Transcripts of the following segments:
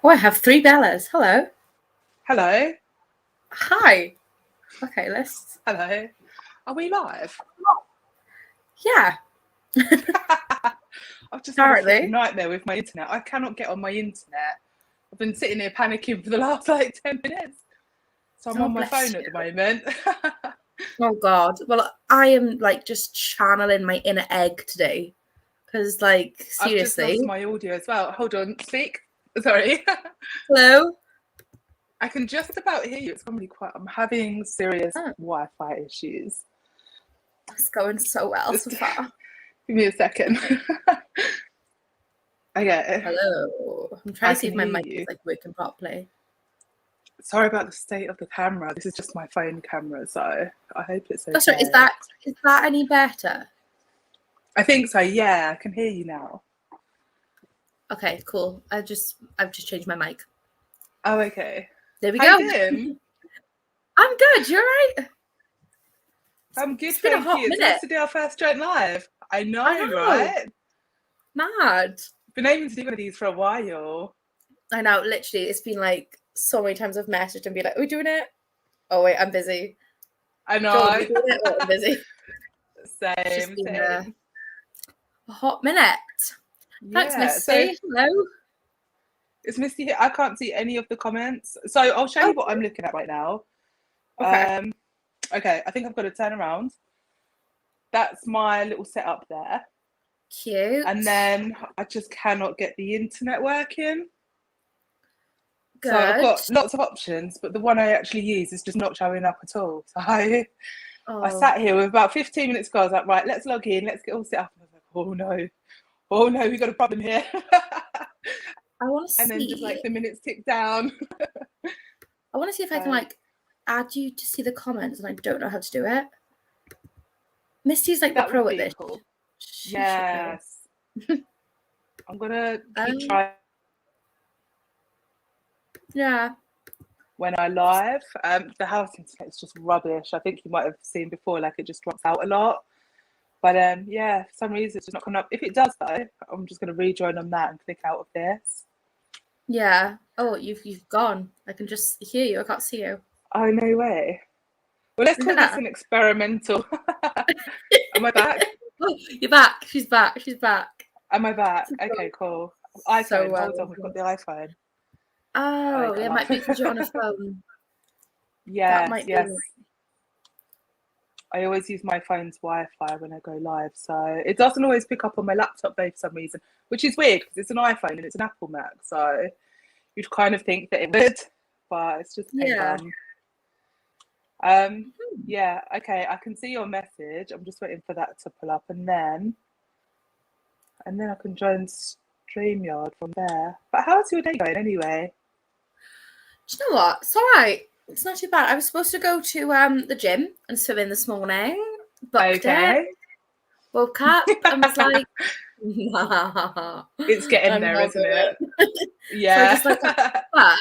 Oh, I have 3 Bellas. Hello. Hello. Hi. Okay, let's. Hello. Are we live? Yeah. I've just had a Apparently. freaking nightmare with my internet. I cannot get on my internet. I've been sitting here panicking for the last like 10 minutes. So I'm Oh, on my bless phone you. at the moment. Oh God. Well, I am like just channeling my inner egg today, because like I've just seriously. lost my audio as well. Hold on, speak. Sorry. Hello. I can just about hear you. It's probably quite. I'm having serious Oh, Wi-Fi issues. it's going so well so far. Give me a second. Okay. Hello. I'm trying to see if my mic is like working properly. Sorry about the state of the camera. This is just my phone camera, so I hope it's okay. Oh, sorry. Is that any better? I think so. Yeah, I can hear you now. Okay, cool. I've just changed my mic. Oh, okay. There we How go. you doing? I'm good. You're right. I'm good, It's been a thank hot you. It's minute. nice to do our first joint live. I know, right? Mad. Been aiming to do one of these for a while. I know, literally, it's been like so many times I've messaged and be like, "Are we doing it?" Oh wait, I'm busy. I know. Joel, are we doing it? Oh, I'm busy. Same. A hot minute. Thanks, Misty. Hello. It's Misty here. I can't see any of the comments. So I'll show you what I'm looking at right now. Okay. Okay, I think I've got to turn around. That's my little setup there. Cute. And then I just cannot get the internet working. Good. So I've got lots of options, but the one I actually use is just not showing up at all. So I sat here with about 15 minutes ago. I was like, right, let's log in, let's get all set up. And I was like, oh no, we got a problem here. I want to see. And then just like the minutes tick down. I want to see if I can like add you to see the comments, and I don't know how to do it. Misty's like the pro at this. Cool. Yes. I'm gonna keep trying. Yeah. When I live, the house internet is just rubbish. I think you might have seen before, like it just drops out a lot. But yeah, for some reason it's just not coming up. If it does though, I'm just gonna rejoin on that and click out of this. Yeah. Oh, you've gone. I can just hear you. I can't see you. Oh no way. Well, let's call this an experimental. Am I back? Oh, you're back. She's back. She's back. Am I back? Okay, cool. iPhone. Hold on, we've got the iPhone. Oh, yeah, it might be because you're on a phone. Yes, yes. I always use my phone's Wi-Fi when I go live, so it doesn't always pick up on my laptop though for some reason, which is weird because it's an iPhone and it's an Apple Mac, so you'd kind of think that it would, but it's just yeah. Okay, I can see your message. I'm just waiting for that to pull up, and then I can join StreamYard from there. But how's your day going anyway? Do you know what? It's all right. It's not too bad. I was supposed to go to the gym and swim in this morning. Booked it. Woke up and was like, nah. It's getting there, isn't it? Yeah. So I just like, but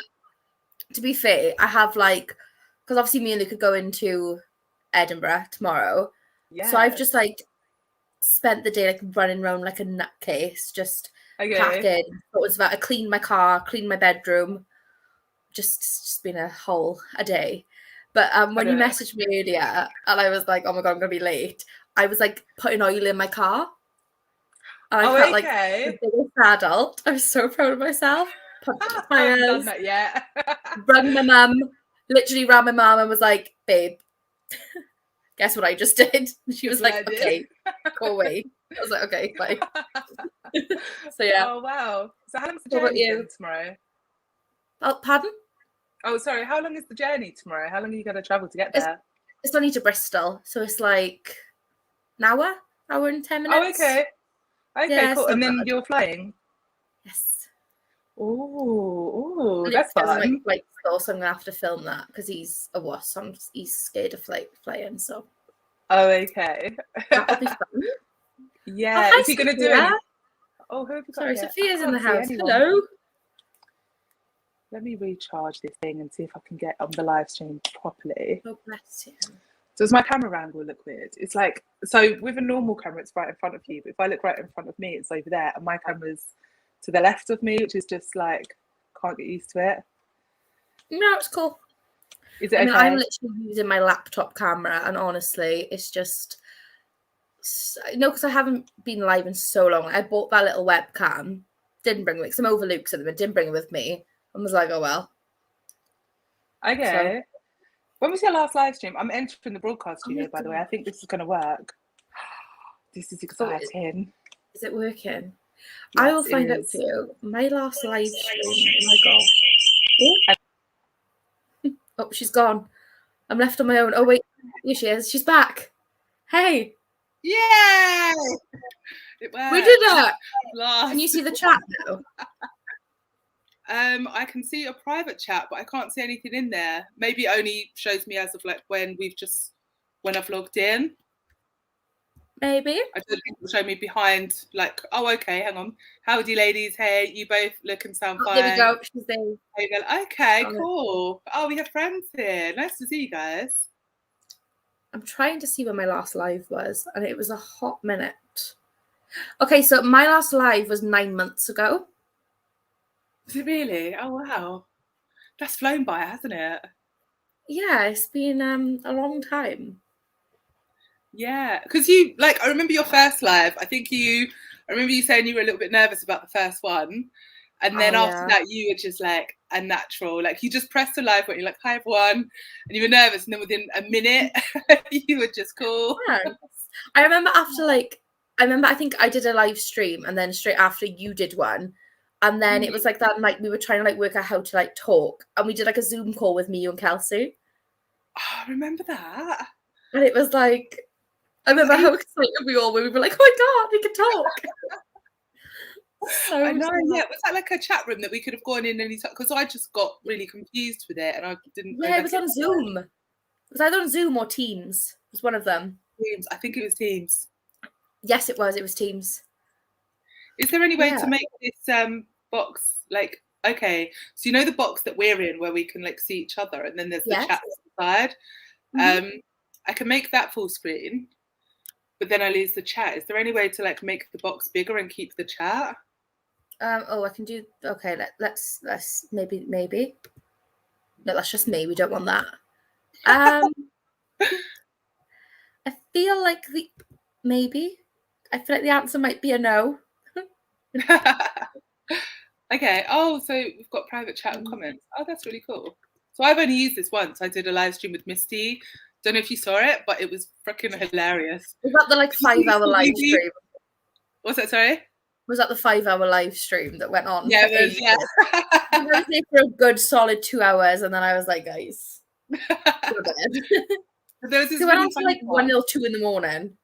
to be fair, I have like, because obviously me and Luke could go into Edinburgh tomorrow. Yeah. So I've just like spent the day like running around like a nutcase, just packing. It was about I cleaned my car, cleaned my bedroom. Just been a day. But when you messaged me earlier and I was like, oh my God, I'm gonna be late, I was like putting oil in my car. And I felt like the biggest adult. I was so proud of myself. Pumped up the tires. I haven't done that yet. Rang my mum, literally rang my mum and was like, babe, guess what I just did? And she was like, okay, go away. I was like, okay, bye. So yeah. Oh wow. So how long's the journey tomorrow? Oh, pardon? Oh, sorry. How long is the journey tomorrow? How long are you going to travel to get there? It's only to Bristol, so it's like an hour and 10 minutes. Oh, okay. Okay, yeah, cool. And then you're flying? Yes. Oh, that's fun. Like, also I'm going to have to film that because he's a wuss. So he's scared of flying, so. Oh, okay. That'll be fun. Yeah. Is he going to do it? Oh, who have you got? Sorry, Sophia's in the house. Hello. Let me recharge this thing and see if I can get on the live stream properly. Oh, bless you. So does my camera angle look weird? It's like, so with a normal camera, it's right in front of you. But if I look right in front of me, it's over there. And my camera's to the left of me, which is just like can't get used to it. No, it's cool. Is it I mean, okay? I'm literally using my laptop camera, and honestly, it's just because I haven't been live in so long. I bought that little webcam, didn't bring it because I'm over Luke's at the minute, didn't bring it with me, and was like, oh well. Okay. So, when was your last live stream? I'm entering the broadcast studio, by the way. I think this is going to work. This is exciting. Is it working? Yes, I will find out for you. My last live stream. Oh my god. Oh, she's gone. I'm left on my own. Oh wait, here she is. She's back. Hey. Yay! It worked. We did it. Can you see the chat now? I can see a private chat, but I can't see anything in there. Maybe it only shows me as of like when I've logged in. Maybe. I don't think it'll show me behind, like, oh, okay, hang on. Howdy, ladies. Hey, you both look and sound fine. There we go. She's there. Okay, cool. Oh, we have friends here. Nice to see you guys. I'm trying to see when my last live was, and it was a hot minute. Okay, so my last live was 9 months ago. Is it really? Oh, wow. That's flown by, hasn't it? Yeah, it's been a long time. Yeah, because I remember your first live. I remember you saying you were a little bit nervous about the first one. And then after that, you were just like a natural. Like you just pressed the live button, you're like, hi everyone. And you were nervous. And then within a minute, you were just cool. Yes. I remember I think I did a live stream and then straight after you did one. And then it was like that night we were trying to like work out how to like talk. And we did like a Zoom call with me, you and Kelsey. Oh, I remember that. And it was like, I remember how excited we all were. We were like, oh my God, we can talk. I know, yeah. Was that like a chat room that we could have gone in any time? Because I just got really confused with it and I didn't. Yeah, it was on Zoom. It was either on Zoom or Teams. It was one of them. Teams. I think it was Teams. Yes, it was. It was Teams. Is there any way to make this box like, okay, so you know the box that we're in where we can like see each other and then there's the chat side? I can make that full screen, but then I lose the chat. Is there any way to like make the box bigger and keep the chat? I can do. Okay, let's maybe. No, that's just me. We don't want that. I feel like maybe. I feel like the answer might be a no. Okay. Oh, so we've got private chat and comments. Oh, that's really cool. So I've only used this once. I did a live stream with Misty. Don't know if you saw it, but it was freaking hilarious. Was that the like 5-hour live stream? What's that? Sorry. Was that the 5-hour live stream that went on? Yeah, it was, yeah. I was there for a good solid 2 hours, and then I was like, guys, go to bed. There was this so went on to like 1 or 2 in the morning.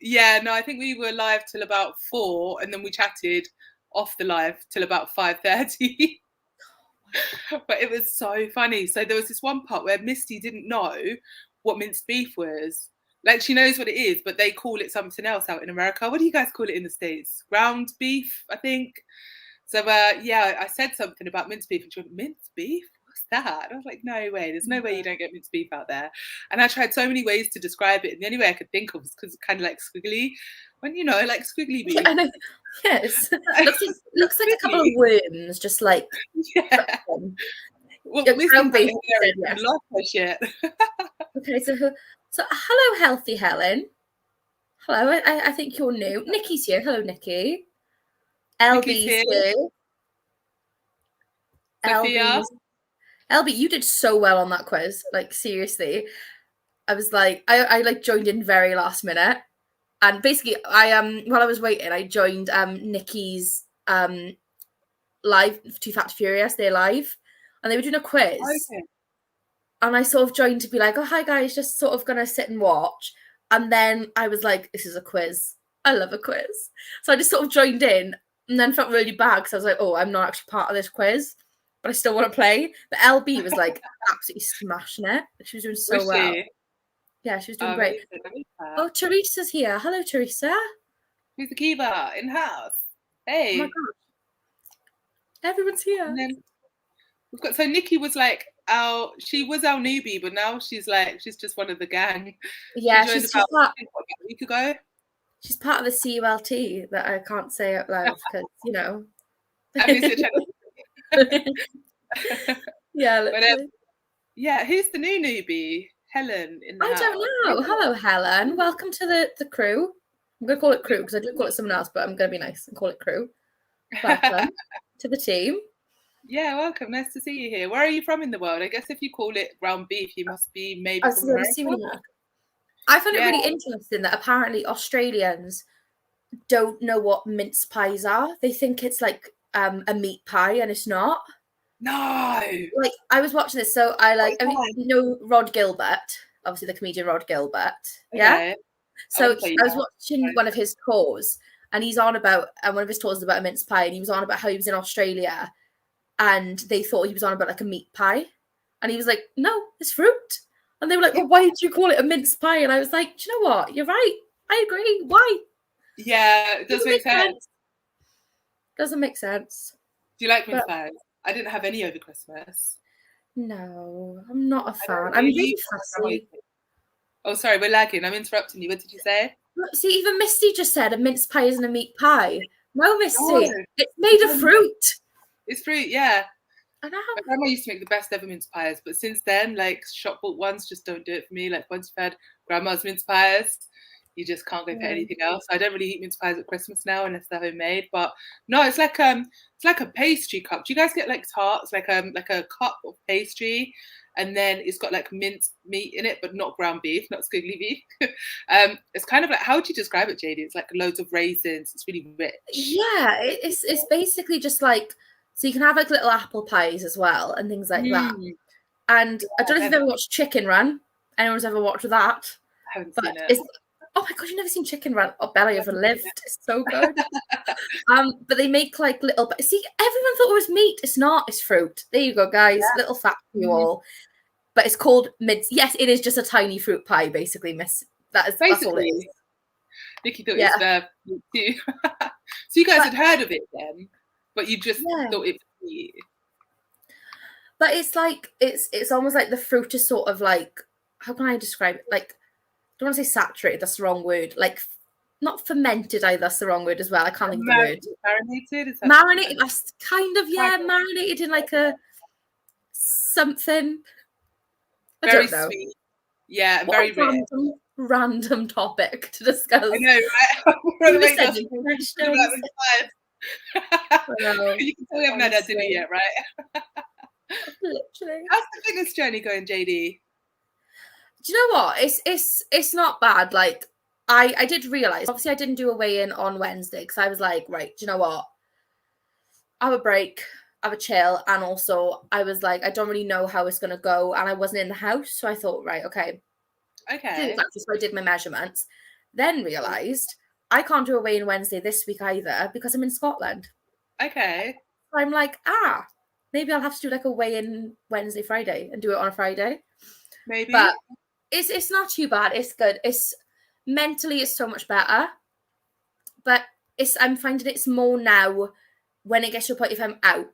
Yeah, no, I think we were live till about 4, and then we chatted off the live till about 5:30. But it was so funny. So there was this one part where Misty didn't know what minced beef was. Like she knows what it is, but they call it something else out in America. What do you guys call it in the States? Ground beef, I think. So yeah, I said something about minced beef, and she went, minced beef? What's that? I was like, no way. There's no way you don't get minced beef out there. And I tried so many ways to describe it, and the only way I could think of was because it's kind of like squiggly. When like squiggly beef. Yeah, yes, looks like a couple of worms, just like yeah. Well, ground beef. Lost her shit. Okay, so hello, Healthy Helen. Hello, I think you're new. Nikki's here. Hello, Nikki. LB's here. LB, you did so well on that quiz. Like seriously, I was like, I like joined in very last minute, and basically, while I was waiting, I joined Nikki's live Too Fat to Furious. They're live, and they were doing a quiz. Okay. And I sort of joined to be like, oh, hi, guys, just sort of going to sit and watch. And then I was like, this is a quiz. I love a quiz. So I just sort of joined in and then felt really bad because I was like, oh, I'm not actually part of this quiz, but I still want to play. But LB was like absolutely smashing it. She was doing so well. Yeah, she was doing great. Oh, Teresa's here. Hello, Teresa. Who's the keeper in house? Hey. Oh my God. Everyone's here. And then we've got, so Nikki was like, she was our newbie, but now she's just one of the gang. Yeah, she's about a week ago. She's part of the CULT that I can't say out loud because, I mean, Yeah, literally. Yeah, who's the new newbie? Helen in the house. I don't know. Hello, Helen. Welcome to the crew. I'm going to call it crew because I do call it someone else, but I'm going to be nice and call it crew. Welcome to the team. Yeah, welcome. Nice to see you here. Where are you from in the world? I guess if you call it ground beef, you must be maybe from America. I find it really interesting that apparently Australians don't know what mince pies are. They think it's like a meat pie, and it's not. No. Like, I was watching this, so you know Rod Gilbert, obviously the comedian Rod Gilbert. Yeah. Okay. So I was watching one of his tours, and he's on about, and one of his tours is about a mince pie, and he was on about how he was in Australia, and they thought he was on about like a meat pie, and he was like, "No, it's fruit." And they were like, "Well, why did you call it a mince pie?" And I was like, "Do you know what? You're right. I agree. Why?" Yeah, it does make sense. Doesn't make sense. Do you like mince pies? I didn't have any over Christmas. No, I'm not a fan. I'm really fussy. Oh, sorry, we're lagging. I'm interrupting you. What did you say? See, even Misty just said a mince pie isn't a meat pie. No, Misty, it's made of fruit. It's fruit, yeah. I know. My grandma used to make the best ever mince pies, but since then, like shop bought ones just don't do it for me. Like once you've had grandma's mince pies, you just can't go for anything else. I don't really eat mince pies at Christmas now unless they're homemade. But no, it's like a pastry cup. Do you guys get like tarts, like a cup of pastry, and then it's got like minced meat in it, but not ground beef, not squiggly beef. It's kind of like, how would you describe it, JD? It's like loads of raisins. It's really rich. Yeah, it's basically just like, so you can have like little apple pies as well and things like that. And I don't know if you've ever watched Chicken Run. Anyone's ever watched that? I haven't seen it. Oh my god, you've never seen Chicken Run? Oh, Bella, you ever lived? It's so good. But they make like little. See, everyone thought it was meat. It's not. It's fruit. There you go, guys. Yeah. Little fact for you all. But it's called mince. Yes, it is just a tiny fruit pie, basically, Miss. That's all it is. Nikki thought it was too. So you guys had heard of it then, but you just thought it was meat. But it's like it's almost like the fruit is sort of like, how can I describe it? Like, I don't want to say saturated, that's the wrong word. Like, not fermented either, that's the wrong word as well. I can't think of the word. Marinated? Marinated, that's kind of, marinated in like a something. Very sweet. Yeah, what very rich. Random topic to discuss. I know, right? You can tell we haven't had our dinner yet, right? Literally. How's the fitness journey going, JD? Do you know what? It's not bad. Like, I did realise, obviously I didn't do a weigh-in on Wednesday because I was like, right, do you know what? Have a break, have a chill, and also I was like, I don't really know how it's gonna go, and I wasn't in the house, so I thought, right, okay. So I did my measurements, then realised I can't do a weigh-in Wednesday this week either because I'm in Scotland. Okay. So I'm like, maybe I'll have to do like a weigh-in Wednesday, Friday, and do it on a Friday. Maybe. But it's not too bad. It's good. It's mentally it's so much better. But I'm finding it's more now when it gets to a point if I'm out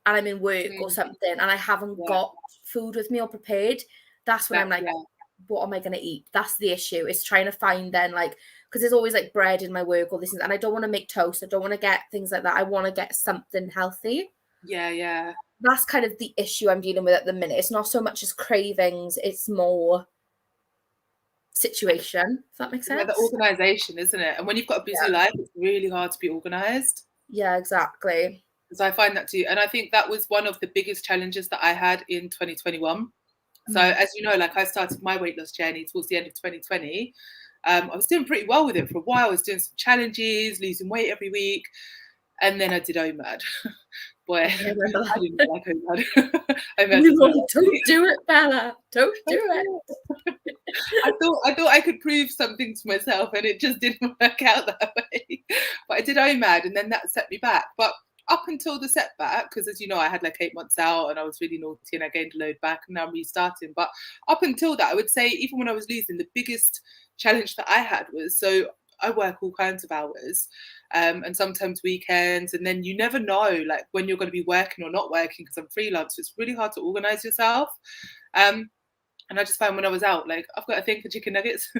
and I'm in work or something and I haven't got food with me or prepared, that's when I'm like, what am I going to eat? That's the issue. It's trying to find then, like, because there's always like bread in my work or this and I don't want to make toast. I don't want to get things like that. I want to get something healthy. Yeah. That's kind of the issue I'm dealing with at the minute. It's not so much as cravings, it's more situation, if that makes sense. Yeah, the organisation, isn't it? And when you've got a busy life, it's really hard to be organised. Yeah, exactly. Because I find that too. And I think that was one of the biggest challenges that I had in 2021. So as you know, like I started my weight loss journey towards the end of 2020. I was doing pretty well with it for a while. I was doing some challenges, losing weight every week. And then I did OMAD. Boy, I didn't like OMAD. Don't do it, Bella. Don't do it. I thought I could prove something to myself and it just didn't work out that way. But I did OMAD and then that set me back. But up until the setback, because as you know, I had like 8 months out and I was really naughty and I gained a load back and now I'm restarting. But up until that, I would say even when I was losing, the biggest challenge that I had was, so I work all kinds of hours and sometimes weekends, and then you never know like when you're going to be working or not working because I'm freelance. So it's really hard to organize yourself. And And I just found when I was out, like, I've got a thing for chicken nuggets.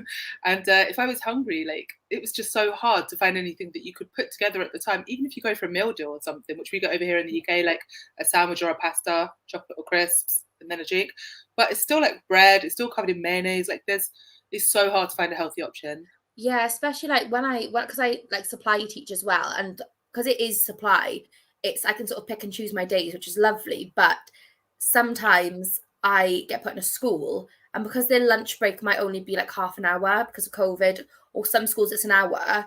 And if I was hungry, like, it was just so hard to find anything that you could put together at the time. Even if you go for a meal deal or something, which we got over here in the UK, like a sandwich or a pasta, chocolate or crisps, and then a drink. But it's still like bread. It's still covered in mayonnaise. Like, it's so hard to find a healthy option. Yeah, especially like because I like supply teach as well. And because it is supply, I can sort of pick and choose my days, which is lovely. But sometimes I get put in a school, and because their lunch break might only be like half an hour because of COVID, or some schools it's an hour.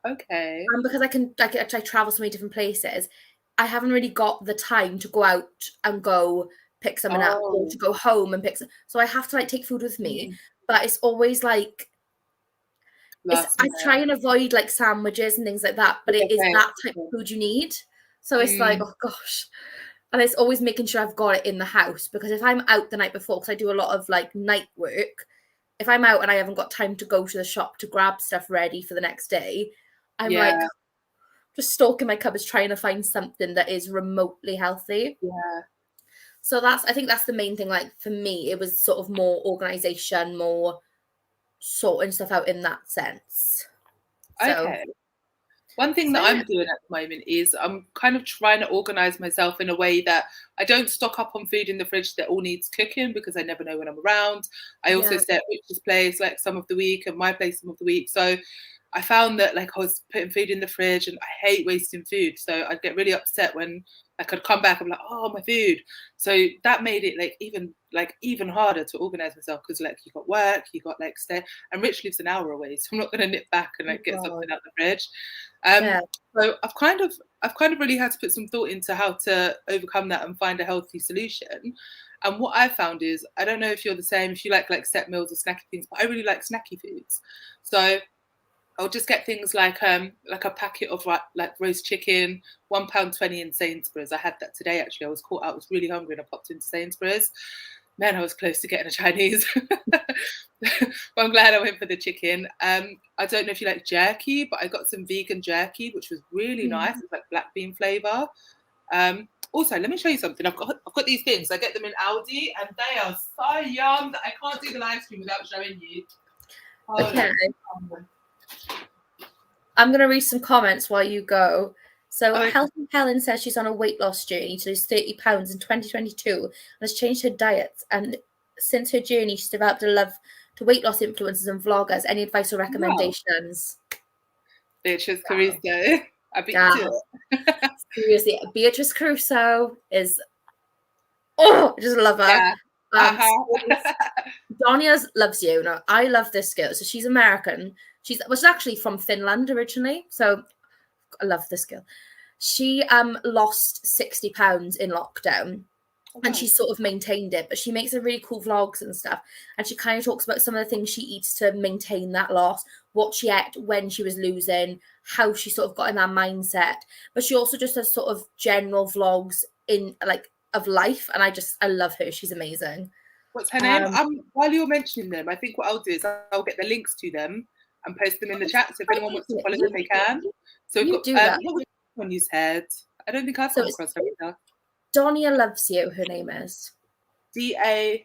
Okay. And because I travel so many different places, I haven't really got the time to go out and go pick someone up, or to go home and pick so I have to like take food with me. But it's always like I try and avoid like sandwiches and things like that, but it is that type of food you need. So it's like, oh gosh. And it's always making sure I've got it in the house, because if I'm out the night before, because I do a lot of like night work, if I'm out and I haven't got time to go to the shop to grab stuff ready for the next day, I'm like just stalking my cupboards trying to find something that is remotely healthy. Yeah. So I think that's the main thing. Like for me, it was sort of more organization, more sorting stuff out in that sense. Okay. One thing that I'm doing at the moment is I'm kind of trying to organize myself in a way that I don't stock up on food in the fridge that all needs cooking, because I never know when I'm around. I also stay at Rich's place like some of the week and my place some of the week. So I found that like I was putting food in the fridge, and I hate wasting food. So I'd get really upset when like I'd come back, I'm like, oh, my food. So that made it even harder to organize myself, because like you got work, you got like stay, and Rich lives an hour away, so I'm not going to nip back and like get something out the fridge. So I've kind of really had to put some thought into how to overcome that and find a healthy solution. And what I found is, I don't know if you're the same, if you like set meals or snacky things, but I really like snacky foods. So I'll just get things like a packet of like roast chicken, £1.20 in Sainsbury's. I had that today actually. I was caught out, I was really hungry, and I popped into Sainsbury's. Man, I was close to getting a Chinese. But I'm glad I went for the chicken. I don't know if you like jerky, but I got some vegan jerky, which was really nice. It's like black bean flavour. Also, let me show you something. I've got these things. I get them in Aldi, and they are so yum that I can't do the live stream without showing you. Okay. I'm going to read some comments while you go. So Healthy Helen says she's on a weight loss journey to lose 30 pounds in 2022 and has changed her diet. And since her journey, she's developed a love to weight loss influencers and vloggers. Any advice or recommendations? Beatrice Caruso. I beat you. Seriously, Beatrice Caruso is... Oh, I just love her. Yeah. Donia loves you. No, I love this girl. So she's American. She's actually from Finland originally. So I love this girl. She lost 60 pounds in lockdown. And she sort of maintained it, but she makes a really cool vlogs and stuff. And she kind of talks about some of the things she eats to maintain that loss, what she ate when she was losing, how she sort of got in that mindset. But she also just does sort of general vlogs in of life. And I love her. She's amazing. What's her name? While you're mentioning them, I think what I'll do is I'll get the links to them and post them in the chat. So if anyone wants to follow them, they can. So we've got what was one you said? I don't think I've come across her either. Donia Loves You, her name is. Darnia?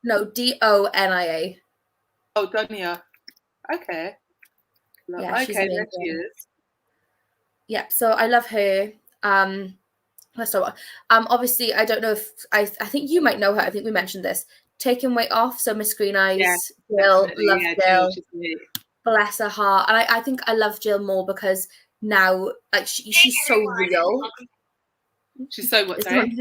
No, Donia. Oh, Donia. Okay. Yeah, okay, there she is. Yeah, so I love her. Obviously, I don't know if I think you might know her. I think we mentioned this. Taking weight off. So Miss Green Eyes, Jill, love Jill. Bless her heart. And I think I love Jill more because now, like, she's so real. She's so what? Sorry?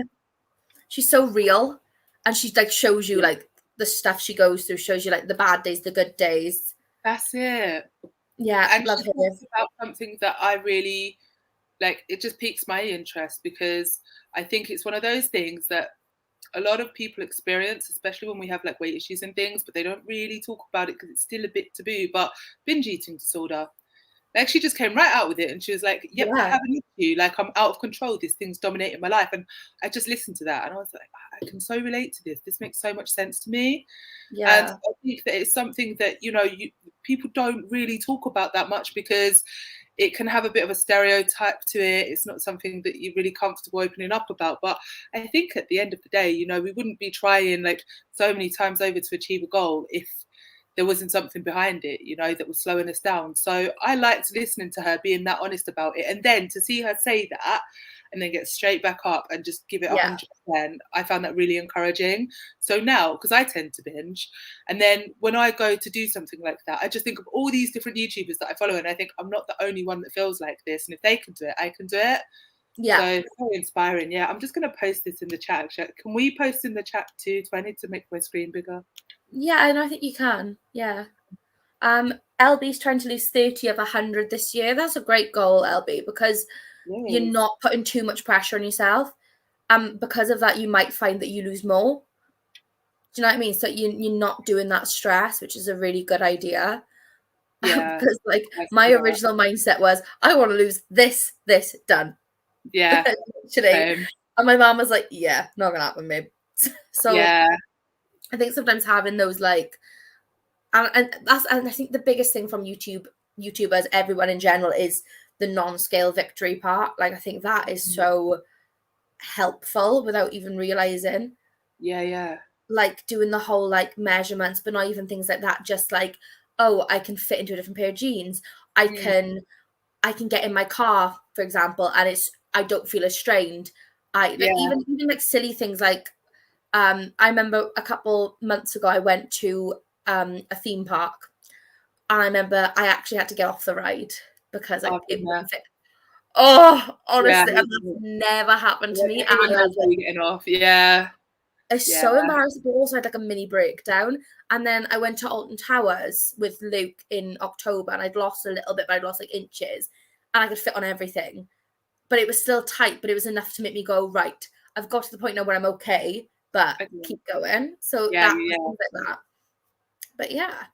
She's so real, and she like shows you like the stuff she goes through. Shows you like the bad days, the good days. That's it. Yeah, and love she her. talks about something that I really like. It just piques my interest because I think it's one of those things that a lot of people experience, especially when we have like weight issues and things, but they don't really talk about it because it's still a bit taboo. But binge eating disorder. Like she just came right out with it, and she was like, "Yep, I have an issue. Like I'm out of control. This thing's dominating my life." And I just listened to that, and I was like, "I can so relate to this. This makes so much sense to me." Yeah. And I think that it's something that people don't really talk about that much because it can have a bit of a stereotype to it. It's not something that you're really comfortable opening up about. But I think at the end of the day, you know, we wouldn't be trying like so many times over to achieve a goal if there wasn't something behind it, you know, that was slowing us down. So I liked listening to her being that honest about it. And then to see her say that and then get straight back up and just give it 100%, I found that really encouraging. So now, because I tend to binge, and then when I go to do something like that, I just think of all these different YouTubers that I follow, and I think I'm not the only one that feels like this. And if they can do it, I can do it. Yeah. So it's so inspiring. Yeah, I'm just going to post this in the chat. Can we post in the chat too? Do I need to make my screen bigger? Yeah, and I think you can. Yeah. LB's trying to lose 30 of 100 this year. That's a great goal, LB, because you're not putting too much pressure on yourself. Because of that, you might find that you lose more. Do you know what I mean? So you're not doing that stress, which is a really good idea. Yeah. Because like my original mindset was, I want to lose this, done. Yeah. Literally. And my mom was like, yeah, not gonna happen, babe. So yeah. I think sometimes having those like, and I think the biggest thing from YouTubers, everyone in general, is the non-scale victory part. Like I think that is so helpful without even realizing. Yeah. Like doing the whole like measurements, but not even things like that. Just like, oh, I can fit into a different pair of jeans. I can get in my car, for example, and I don't feel as strained. Even like silly things like I remember a couple months ago I went to a theme park, and I remember I actually had to get off the ride because it wouldn't fit. Oh, honestly, and that's never happened to me. Everyone knows where you're getting off. Yeah. It's so embarrassing, but also I had like a mini breakdown. And then I went to Alton Towers with Luke in October, and I'd lost a little bit, but I'd lost like inches, and I could fit on everything. But it was still tight, but it was enough to make me go, right, I've got to the point now where I'm okay, but keep going. So things like that. But yeah.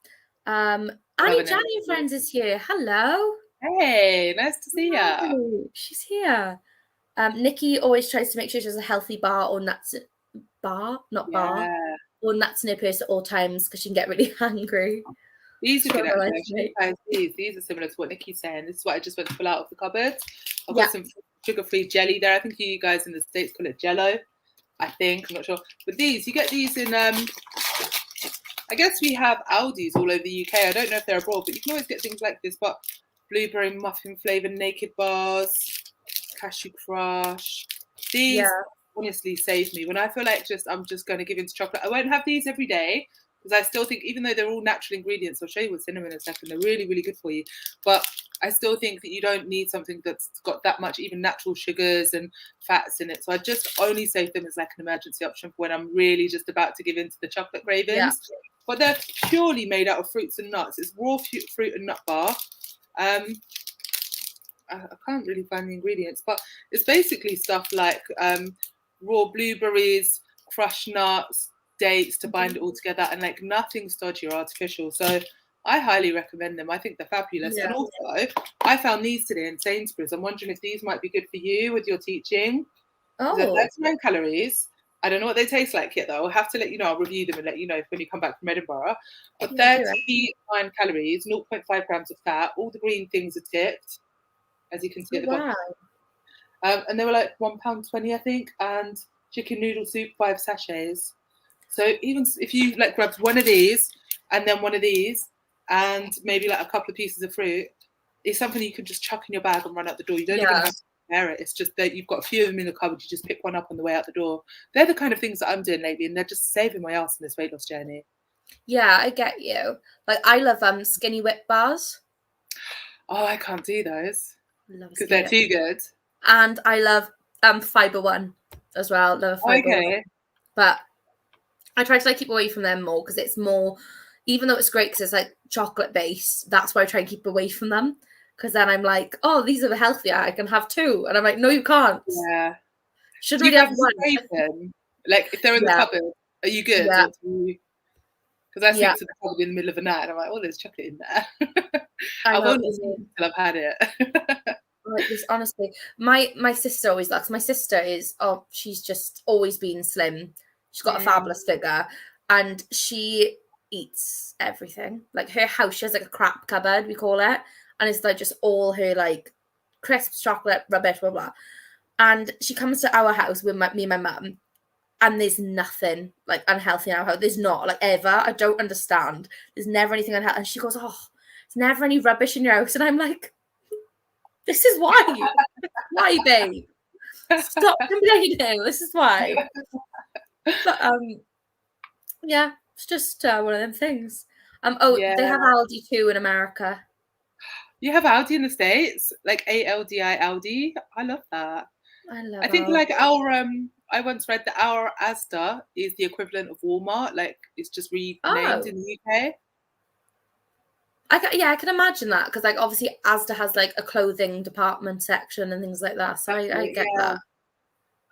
Annie Johnny and Friends is here. Hello. Hey, nice to see you. She's here. Nikki always tries to make sure she has a healthy bar or nuts or nuts in her purse at all times because she can get really hungry. These are good actually. These are similar to what Nikki's saying. This is what I just went to pull out of the cupboard. I've got some sugar-free jelly there. I think you guys in the States call it Jello. I think, I'm not sure. But these, you get these in I guess we have Aldi's all over the UK. I don't know if they're abroad, but you can always get things like this. But blueberry muffin flavored naked bars, cashew crush. These honestly save me when I feel like I'm just going to give into chocolate. I won't have these every day because I still think, even though they're all natural ingredients, I'll show you with cinnamon in a second, they're really, really good for you. But I still think that you don't need something that's got that much even natural sugars and fats in it. So I just only save them as like an emergency option for when I'm really just about to give into the chocolate cravings. Yeah. But they're purely made out of fruits and nuts. It's raw fruit and nut bar. I can't really find the ingredients, but it's basically stuff like raw blueberries, crushed nuts, dates to bind it all together, and like nothing stodgy or artificial. So I highly recommend them. I think they're fabulous. Yeah. And also, I found these today in Sainsbury's. I'm wondering if these might be good for you with your teaching. Oh. They're 39 calories. I don't know what they taste like yet, though. I'll have to let you know. I'll review them and let you know when you come back from Edinburgh. But 39 calories, 0.5 grams of fat. All the green things are tipped, as you can see at the bottom. And they were like £1.20, I think. And chicken noodle soup, 5 sachets. So even if you like grab one of these and then one of these and maybe like a couple of pieces of fruit, it's something you can just chuck in your bag and run out the door. You don't even have to prepare it. It's just that you've got a few of them in the cupboard. You just pick one up on the way out the door. They're the kind of things that I'm doing lately, and they're just saving my ass in this weight loss journey. Yeah, I get you. Like I love Skinny Whip bars. Oh, I can't do those because they're too good. And I love Fiber One as well. Love Fiber One. But I try to like keep away from them more because it's more, even though it's great because it's like chocolate based, that's why I try and keep away from them. Because then I'm like, oh, these are healthier. I can have 2. And I'm like, no, you can't. Yeah. Should really have 1. Like, if they're in the cupboard, are you good? Yeah. Because I sleep to the cupboard in the middle of the night and I'm like, oh, there's chocolate in there. I won't sleep until I've had it. Like this, honestly. My sister always looks. My sister is, she's just always been slim. She's got a fabulous figure. And she eats everything. Like her house, she has like a crap cupboard, we call it. and it's like just all her like crisps, chocolate, rubbish, blah blah. And she comes to our house with me and my mum, and there's nothing like unhealthy in our house. There's not, like, ever. I don't understand. There's never anything unhealthy. And she goes, oh, there's never any rubbish in your house. And I'm like, this is why. Why, babe? Stop complaining. This is why. But yeah, it's just one of them things. They have Aldi too in America. You have Aldi in the States, like Aldi. I love that. I think Aldi. like our I once read that our Asda is the equivalent of Walmart. Like it's just renamed in the UK. I can imagine that, because like obviously Asda has like a clothing department section and things like that. So I get that.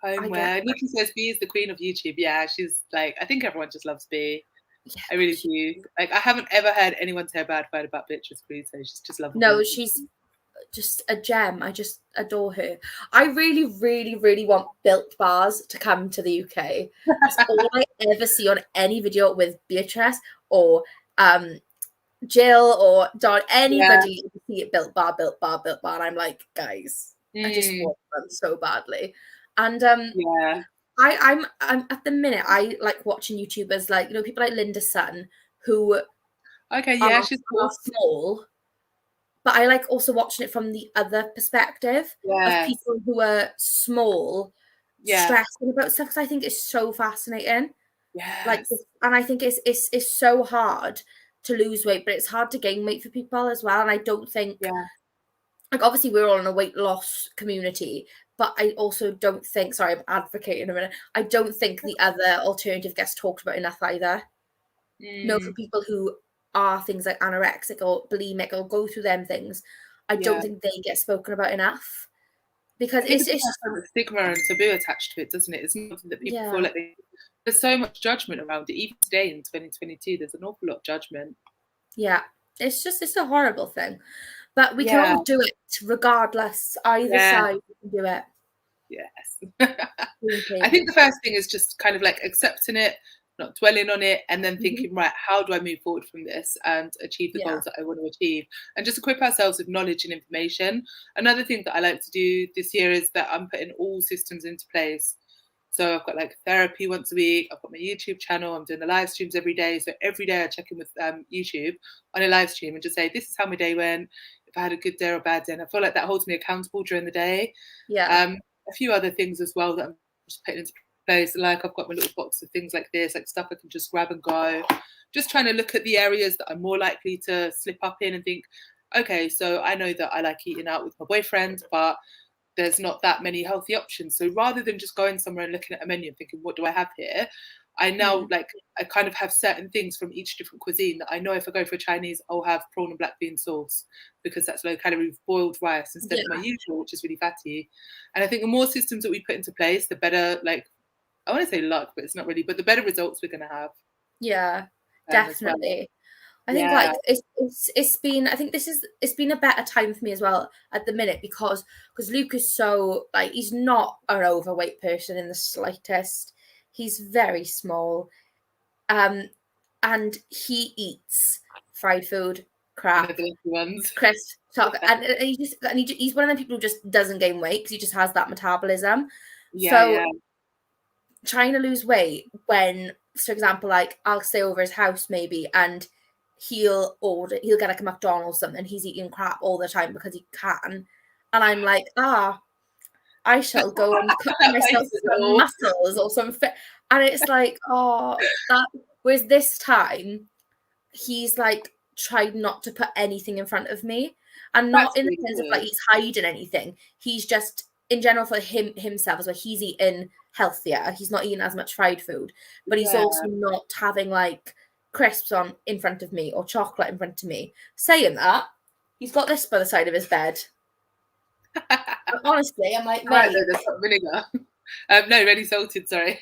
Homeware. Nikki says B is the queen of YouTube. Yeah, she's like, I think everyone just loves B. Yeah, I really do. Like, I haven't ever heard anyone say a bad word about Beatrice Queen, so she's just lovely. No, she's just a gem. I just adore her. I really, really, really want Built Bars to come to the UK. That's all I ever see on any video with Beatrice or Jill or Don. Anybody see it, Built Bar. And I'm like, guys, I just want them so badly. And I'm at the minute, I like watching YouTubers like, people like Linda Sun, who she's cool. Small, but I like also watching it from the other perspective of people who are small, stressing about stuff, because I think it's so fascinating. Like, and I think it's so hard to lose weight, but it's hard to gain weight for people as well. And I don't think, like, obviously we're all in a weight loss community, but I also don't think, sorry, I'm advocating a minute, I don't think the other alternative gets talked about enough either. For people who are things like anorexic or bulimic or go through them things, I don't think they get spoken about enough, because it's so much stigma and taboo attached to it, doesn't it? It's something that people feel like there's so much judgment around it. Even today in 2022, there's an awful lot of judgment. Yeah, it's a horrible thing. But we can all do it regardless. Either side can do it. Yes. I think the first thing is just kind of like accepting it, not dwelling on it, and then thinking, right, how do I move forward from this and achieve the goals that I want to achieve? And just equip ourselves with knowledge and information. Another thing that I like to do this year is that I'm putting all systems into place. So I've got like therapy once a week. I've got my YouTube channel. I'm doing the live streams every day. So every day I check in with YouTube on a live stream and just say, this is how my day went. If I had a good day or a bad day. And I feel like that holds me accountable during the day. A few other things as well that I'm just putting into place. Like I've got my little box of things like this, like stuff I can just grab and go. Just trying to look at the areas that I'm more likely to slip up in and think, okay, so I know that I like eating out with my boyfriend, but there's not that many healthy options. So rather than just going somewhere and looking at a menu and thinking, what do I have here? I now I kind of have certain things from each different cuisine that I know if I go for a Chinese, I'll have prawn and black bean sauce because that's low calorie boiled rice instead of my usual, which is really fatty. And I think the more systems that we put into place, the better, like, I want to say luck, but it's not really, but the better results we're going to have. Yeah, definitely. I think like it's been, I think it's been a better time for me as well at the minute because Luke is so, like, he's not an overweight person in the slightest. He's very small, and he eats fried food, crap, crisps, chocolate, and he's one of the people who just doesn't gain weight because he just has that metabolism. Trying to lose weight when, for example, like I'll stay over his house maybe and he'll get like a McDonald's or something, and he's eating crap all the time because he can, and I'm like, I shall go and cook myself some mussels or some fit, and it's like, whereas this time he's like tried not to put anything in front of me, and not in the sense of like he's hiding anything, he's just in general for himself as well, he's eating healthier, he's not eating as much fried food, but he's also not having like crisps on in front of me or chocolate in front of me. Saying that, he's got this by the side of his bed. Honestly, I'm like, mate. There's some vinegar. No, ready salted, sorry.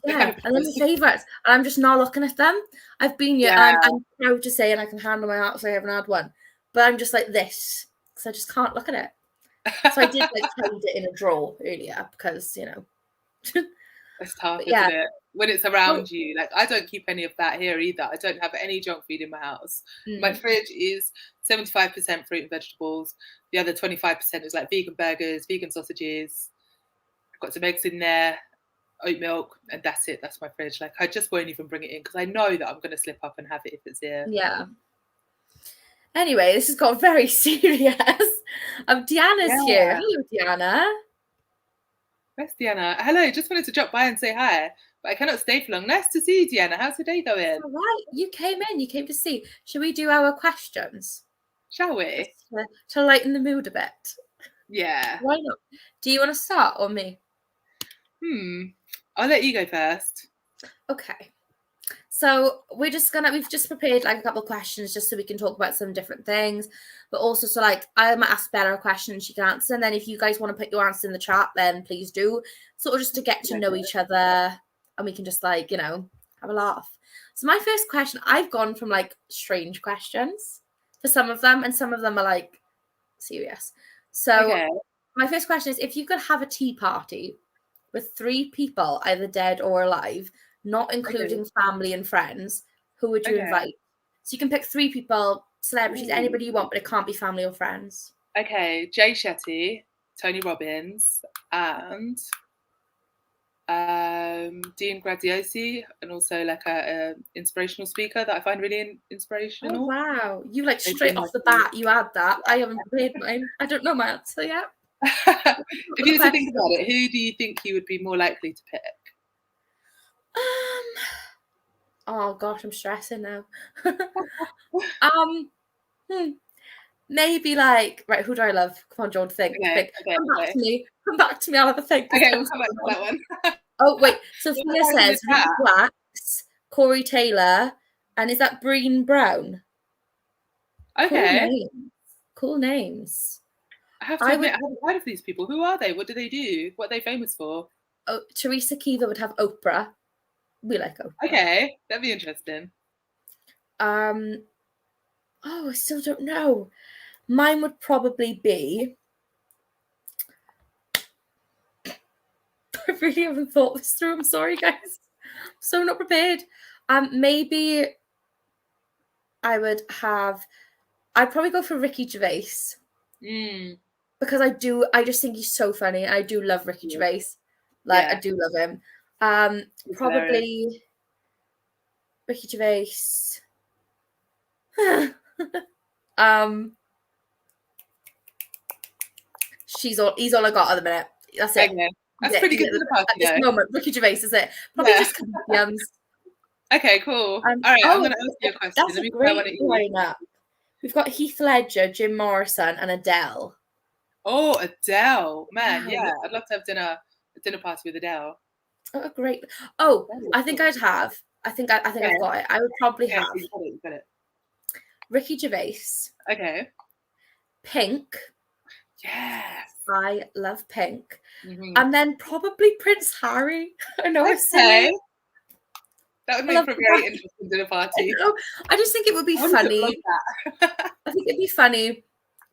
Yeah, and then my favourites. And I'm just not looking at them. I've been here, and I'm proud to say, and I can handle my heart, so I haven't had one. But I'm just like this, because I just can't look at it. So I did like hide it in a drawer earlier, because, It's tough, yeah. isn't it? When it's around you. Like, I don't keep any of that here either. I don't have any junk food in my house. My fridge is 75% fruit and vegetables. The other 25% is like vegan burgers, vegan sausages. I've got some eggs in there, oat milk, and that's it. That's my fridge. Like, I just won't even bring it in because I know that I'm going to slip up and have it if it's here. Yeah. Anyway, this has got very serious. Deanna's here. Hello, Deanna. Where's Deanna? Hello, just wanted to drop by and say hi, but I cannot stay for long. Nice to see you, Deanna. How's your day going? All right, you came to see. Shall we do our questions? Shall we? To lighten the mood a bit. Yeah. Why not? Do you want to start or me? I'll let you go first. Okay. So we've just prepared like a couple of questions just so we can talk about some different things, but also so like I might ask Bella a question and she can answer, and then if you guys want to put your answer in the chat, then please do. Sort of just to get to know each other, and we can just like, you know, have a laugh. So my first question, I've gone from like strange questions for some of them, and some of them are like serious. So my first question is, if you could have a tea party with 3 people, either dead or alive, not including family and friends, who would you invite? So you can pick 3 people, celebrities, anybody you want, but it can't be family or friends. Okay, Jay Shetty, Tony Robbins, and Dean Graziosi, and also like a inspirational speaker that I find really inspirational. Oh wow, you like straight off the bat, you add that. I haven't prepared mine. I don't know my answer yet. If you had to think about it, who do you think you would be more likely to pick? Oh gosh, I'm stressing now. Maybe like, right, who do I love? Come on, John, think. Come back to me. Come back to me. I'll have a think. Okay, we'll come back to that one. Oh wait, Sophia says Rick Blacks, Corey Taylor, and is that Breen Brown? Okay. Cool names. I have to admit, I haven't heard of these people. Who are they? What do they do? What are they famous for? Oh, Teresa Kiva would have Oprah. We like Oprah. Okay, that'd be interesting. Oh, I still don't know. Mine would probably be. I really haven't thought this through. I'm sorry, guys. I'm so not prepared. Maybe I'd probably go for Ricky Gervais. Because I just think he's so funny. I do love Ricky Gervais. Like, I do love him. Probably Ricky Gervais. He's all I got at the minute. That's it. Okay. That's pretty good at this moment. Ricky Gervais is it? Probably just comedians. Okay, cool. All right, I'm going to ask you a question. That's a great lineup. We've got Heath Ledger, Jim Morrison, and Adele. Oh, Adele, man, yeah, I'd love to have a dinner party with Adele. Oh, great! Oh, I think I'd have. I think I've got it. I would probably have. You got it. Ricky Gervais. Okay. Pink. Yes. I love Pink. And then probably Prince Harry. I know it's silly. That would make for a very interesting dinner party. I just think it would be funny. I think it'd be funny.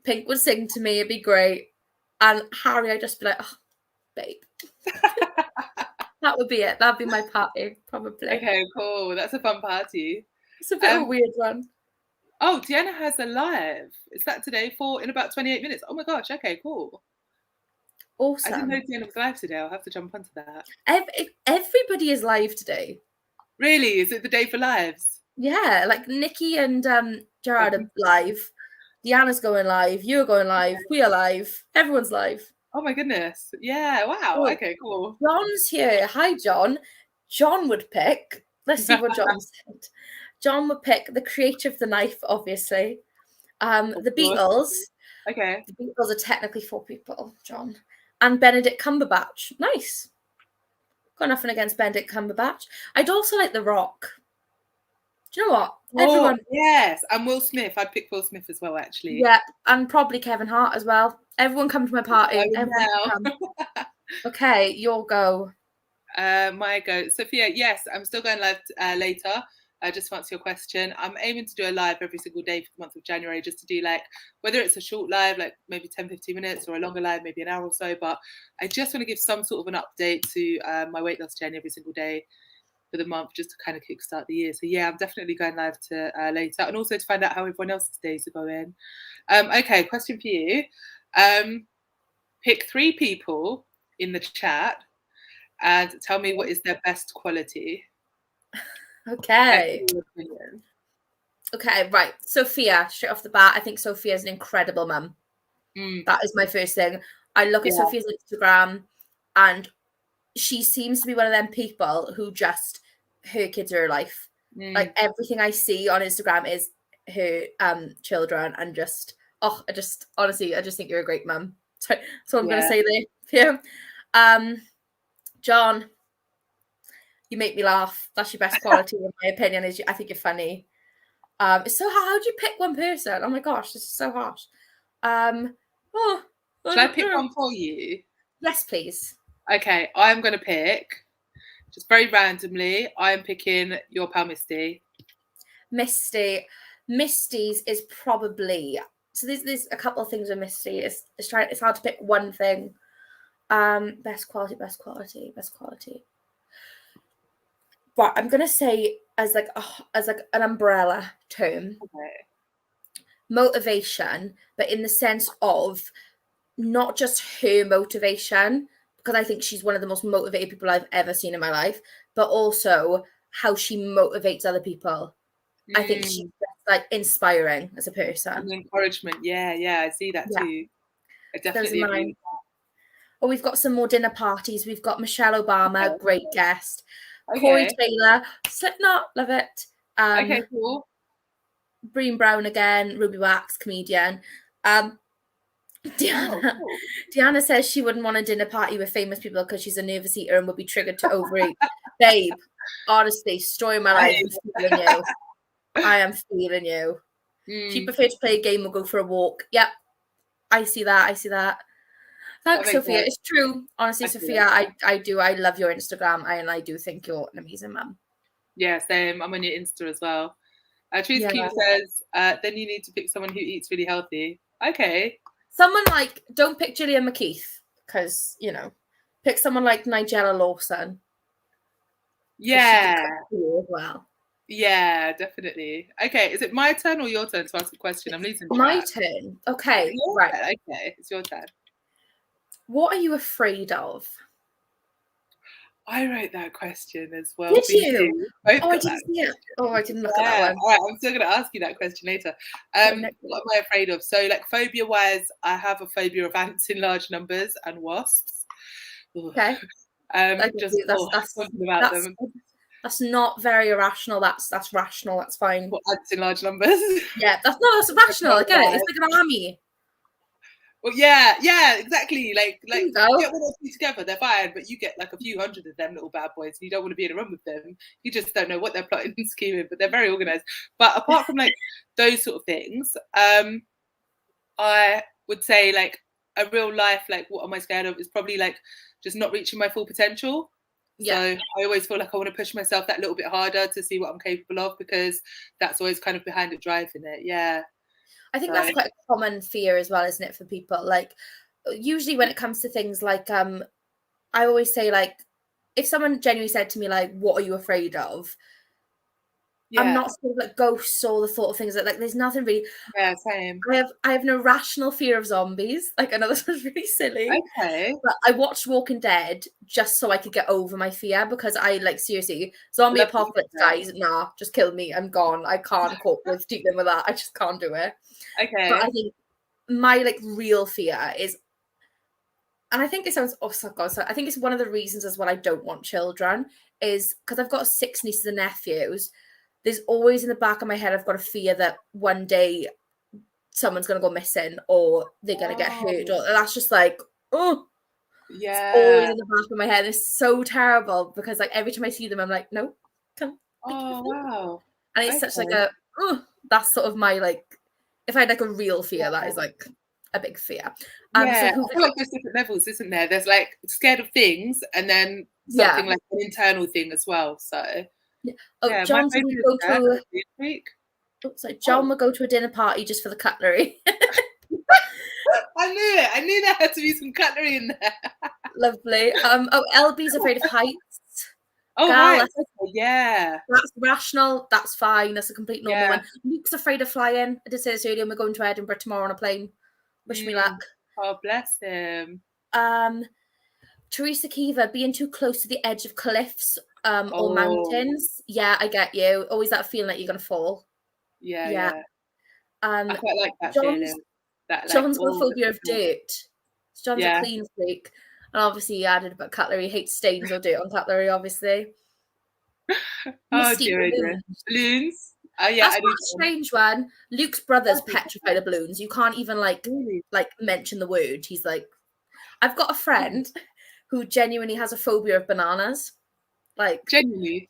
Pink would sing to me. It'd be great. And Harry, I'd just be like, oh, babe. That would be it. That'd be my party, probably. Okay, cool. That's a fun party. It's a bit of a weird one. Oh, Deanna has a live. Is that today in about 28 minutes? Oh my gosh. Okay, cool. Awesome. I didn't know Deanna was live today. I'll have to jump onto that. Everybody is live today. Really? Is it the day for lives? Yeah, like Nikki and Gerard are live. Deanna's going live. You're going live. We are live. Everyone's live. Oh my goodness. Yeah, wow. Oh, okay, cool. John's here. Hi, John. John would pick. Let's see what John said. John would pick the creator of the knife, obviously. The Beatles. Okay. The Beatles are technically 4 people, John. And Benedict Cumberbatch. Nice. Got nothing against Benedict Cumberbatch. I'd also like The Rock. Do you know what? Everyone. Yes, and Will Smith. I'd pick Will Smith as well, actually. Yeah, and probably Kevin Hart as well. Everyone come to my party. Okay, your go. My go. Sophia, yes, I'm still going live later. just to answer your question, I'm aiming to do a live every single day for the month of January, just to do like, whether it's a short live, like maybe 10-15 minutes, or a longer live, maybe an hour or so. But I just want to give some sort of an update to my weight loss journey every single day for the month, just to kind of kickstart the year. So yeah, I'm definitely going live to later, and also to find out how everyone else's days are going. Okay, question for you. Pick 3 people in the chat and tell me what is their best quality. Okay. Okay, right. Sophia, straight off the bat, I think Sophia is an incredible mum. That is my first thing. I look at Sophia's Instagram, and she seems to be one of them people who just, her kids are her life. Like everything I see on Instagram is her children, and just, honestly, I just think you're a great mum. So that's what I'm going to say there. Yeah. John, you make me laugh. That's your best quality, in my opinion. I think you're funny. It's so hard. How do you pick one person? Oh my gosh, this is so harsh. Should I pick one for you? Yes, please. Okay, I'm going to pick, just very randomly, I'm picking your pal Misty. Misty's is probably, so there's a couple of things with Misty. It's hard to pick one thing. Best quality. But I'm gonna say as like an umbrella term. Okay. Motivation, but in the sense of not just her motivation, because I think she's one of the most motivated people I've ever seen in my life, but also how she motivates other people. I think she's like inspiring as a person. And encouragement, yeah, I see that too. I definitely agree with that. Oh, we've got some more dinner parties. We've got Michelle Obama, great guest. Corey Taylor, Slipknot, love it. Okay, cool. Bream Brown again, Ruby Wax, comedian. Deanna says she wouldn't want a dinner party with famous people because she's a nervous eater and would be triggered to overeat. Babe, honestly, story of my life. I'm feeling you. I am feeling you. She prefers to play a game or go for a walk. Yep, I see that. Thanks, Sophia. It's true. Honestly, Sophia, I do. I love your Instagram, and I do think you're an amazing mum. Yeah, same. I'm on your Insta as well. Truth Keeper says, then you need to pick someone who eats really healthy. Okay. Someone like, don't pick Gillian McKeith, because, pick someone like Nigella Lawson. Yeah. As well. Yeah, definitely. Okay, is it my turn or your turn to ask a question? I'm losing track. My turn. Okay, right. Okay, it's your turn. What are you afraid of? I wrote that question as well. Did you? Oh, I didn't see it. Oh, I didn't look at that one. All right, I'm still going to ask you that question later. What am I afraid of? So, like, phobia-wise, I have a phobia of ants in large numbers and wasps. Okay. That's not very irrational. That's rational. That's fine. What, ants in large numbers? Yeah, that's rational. I get it. It's like an army. Well, yeah, exactly. Like get one or two together, they're fine, but you get like a few hundred of them little bad boys, and you don't want to be in a room with them. You just don't know what they're plotting and scheming, but they're very organized. But apart from like those sort of things, I would say like a real life, like what am I scared of, is probably like just not reaching my full potential. Yeah. So I always feel like I want to push myself that little bit harder to see what I'm capable of, because that's always kind of behind it, driving it. Yeah. I think that's quite a common fear as well, isn't it, for people? Like, usually when it comes to things like, I always say, like, if someone genuinely said to me, like, what are you afraid of? Yeah. I'm not sort of like ghosts or the thought of things like there's nothing really. Yeah, same. I have an irrational fear of zombies. Like, I know this was really silly. Okay. But I watched Walking Dead just so I could get over my fear, because I, like, seriously, zombie apocalypse guys, nah, just kill me. I'm gone. I can't cope with dealing with that. I just can't do it. Okay. But I think my, like, real fear is, and I think it sounds, I think it's one of the reasons as well I don't want children, is because I've got 6 nieces and nephews. There's always in the back of my head, I've got a fear that one day someone's going to go missing, or they're going to get hurt. Or that's just like, yeah. It's always in the back of my head. It's so terrible, because like every time I see them, I'm like, no, come. Wow. And it's such like a, that's sort of my, like, if I had like a real fear, that is like a big fear. Yeah, so I feel like there's different levels, isn't there? There's like scared of things, and then something like an internal thing as well. So Oh, Yeah, my John said baby he'd is go there to this week. John would go to a dinner party just for the cutlery. I knew it. I knew there had to be some cutlery in there. Lovely. LB's afraid of heights. Oh, Gal, right. Yeah. that's rational. That's fine. That's a complete normal Yeah. one. Luke's afraid of flying. I did say this earlier. We're going to Edinburgh tomorrow on a plane. Wish me luck. Oh, bless him. Teresa Kiva, being too close to the edge of cliffs or mountains. Yeah, I get you. Always that feeling like you're gonna fall. Yeah. I quite like that feeling. John's got a phobia of dirt. John's a Yeah. clean freak. And obviously he added about cutlery. He hates stains or dirt on cutlery, obviously. Oh, dear. Balloons. Oh, yeah. That's not a strange one. Luke's brother's petrified of balloons. You can't even like mention the word. He's like, I've got a friend who genuinely has a phobia of bananas. Like genuinely,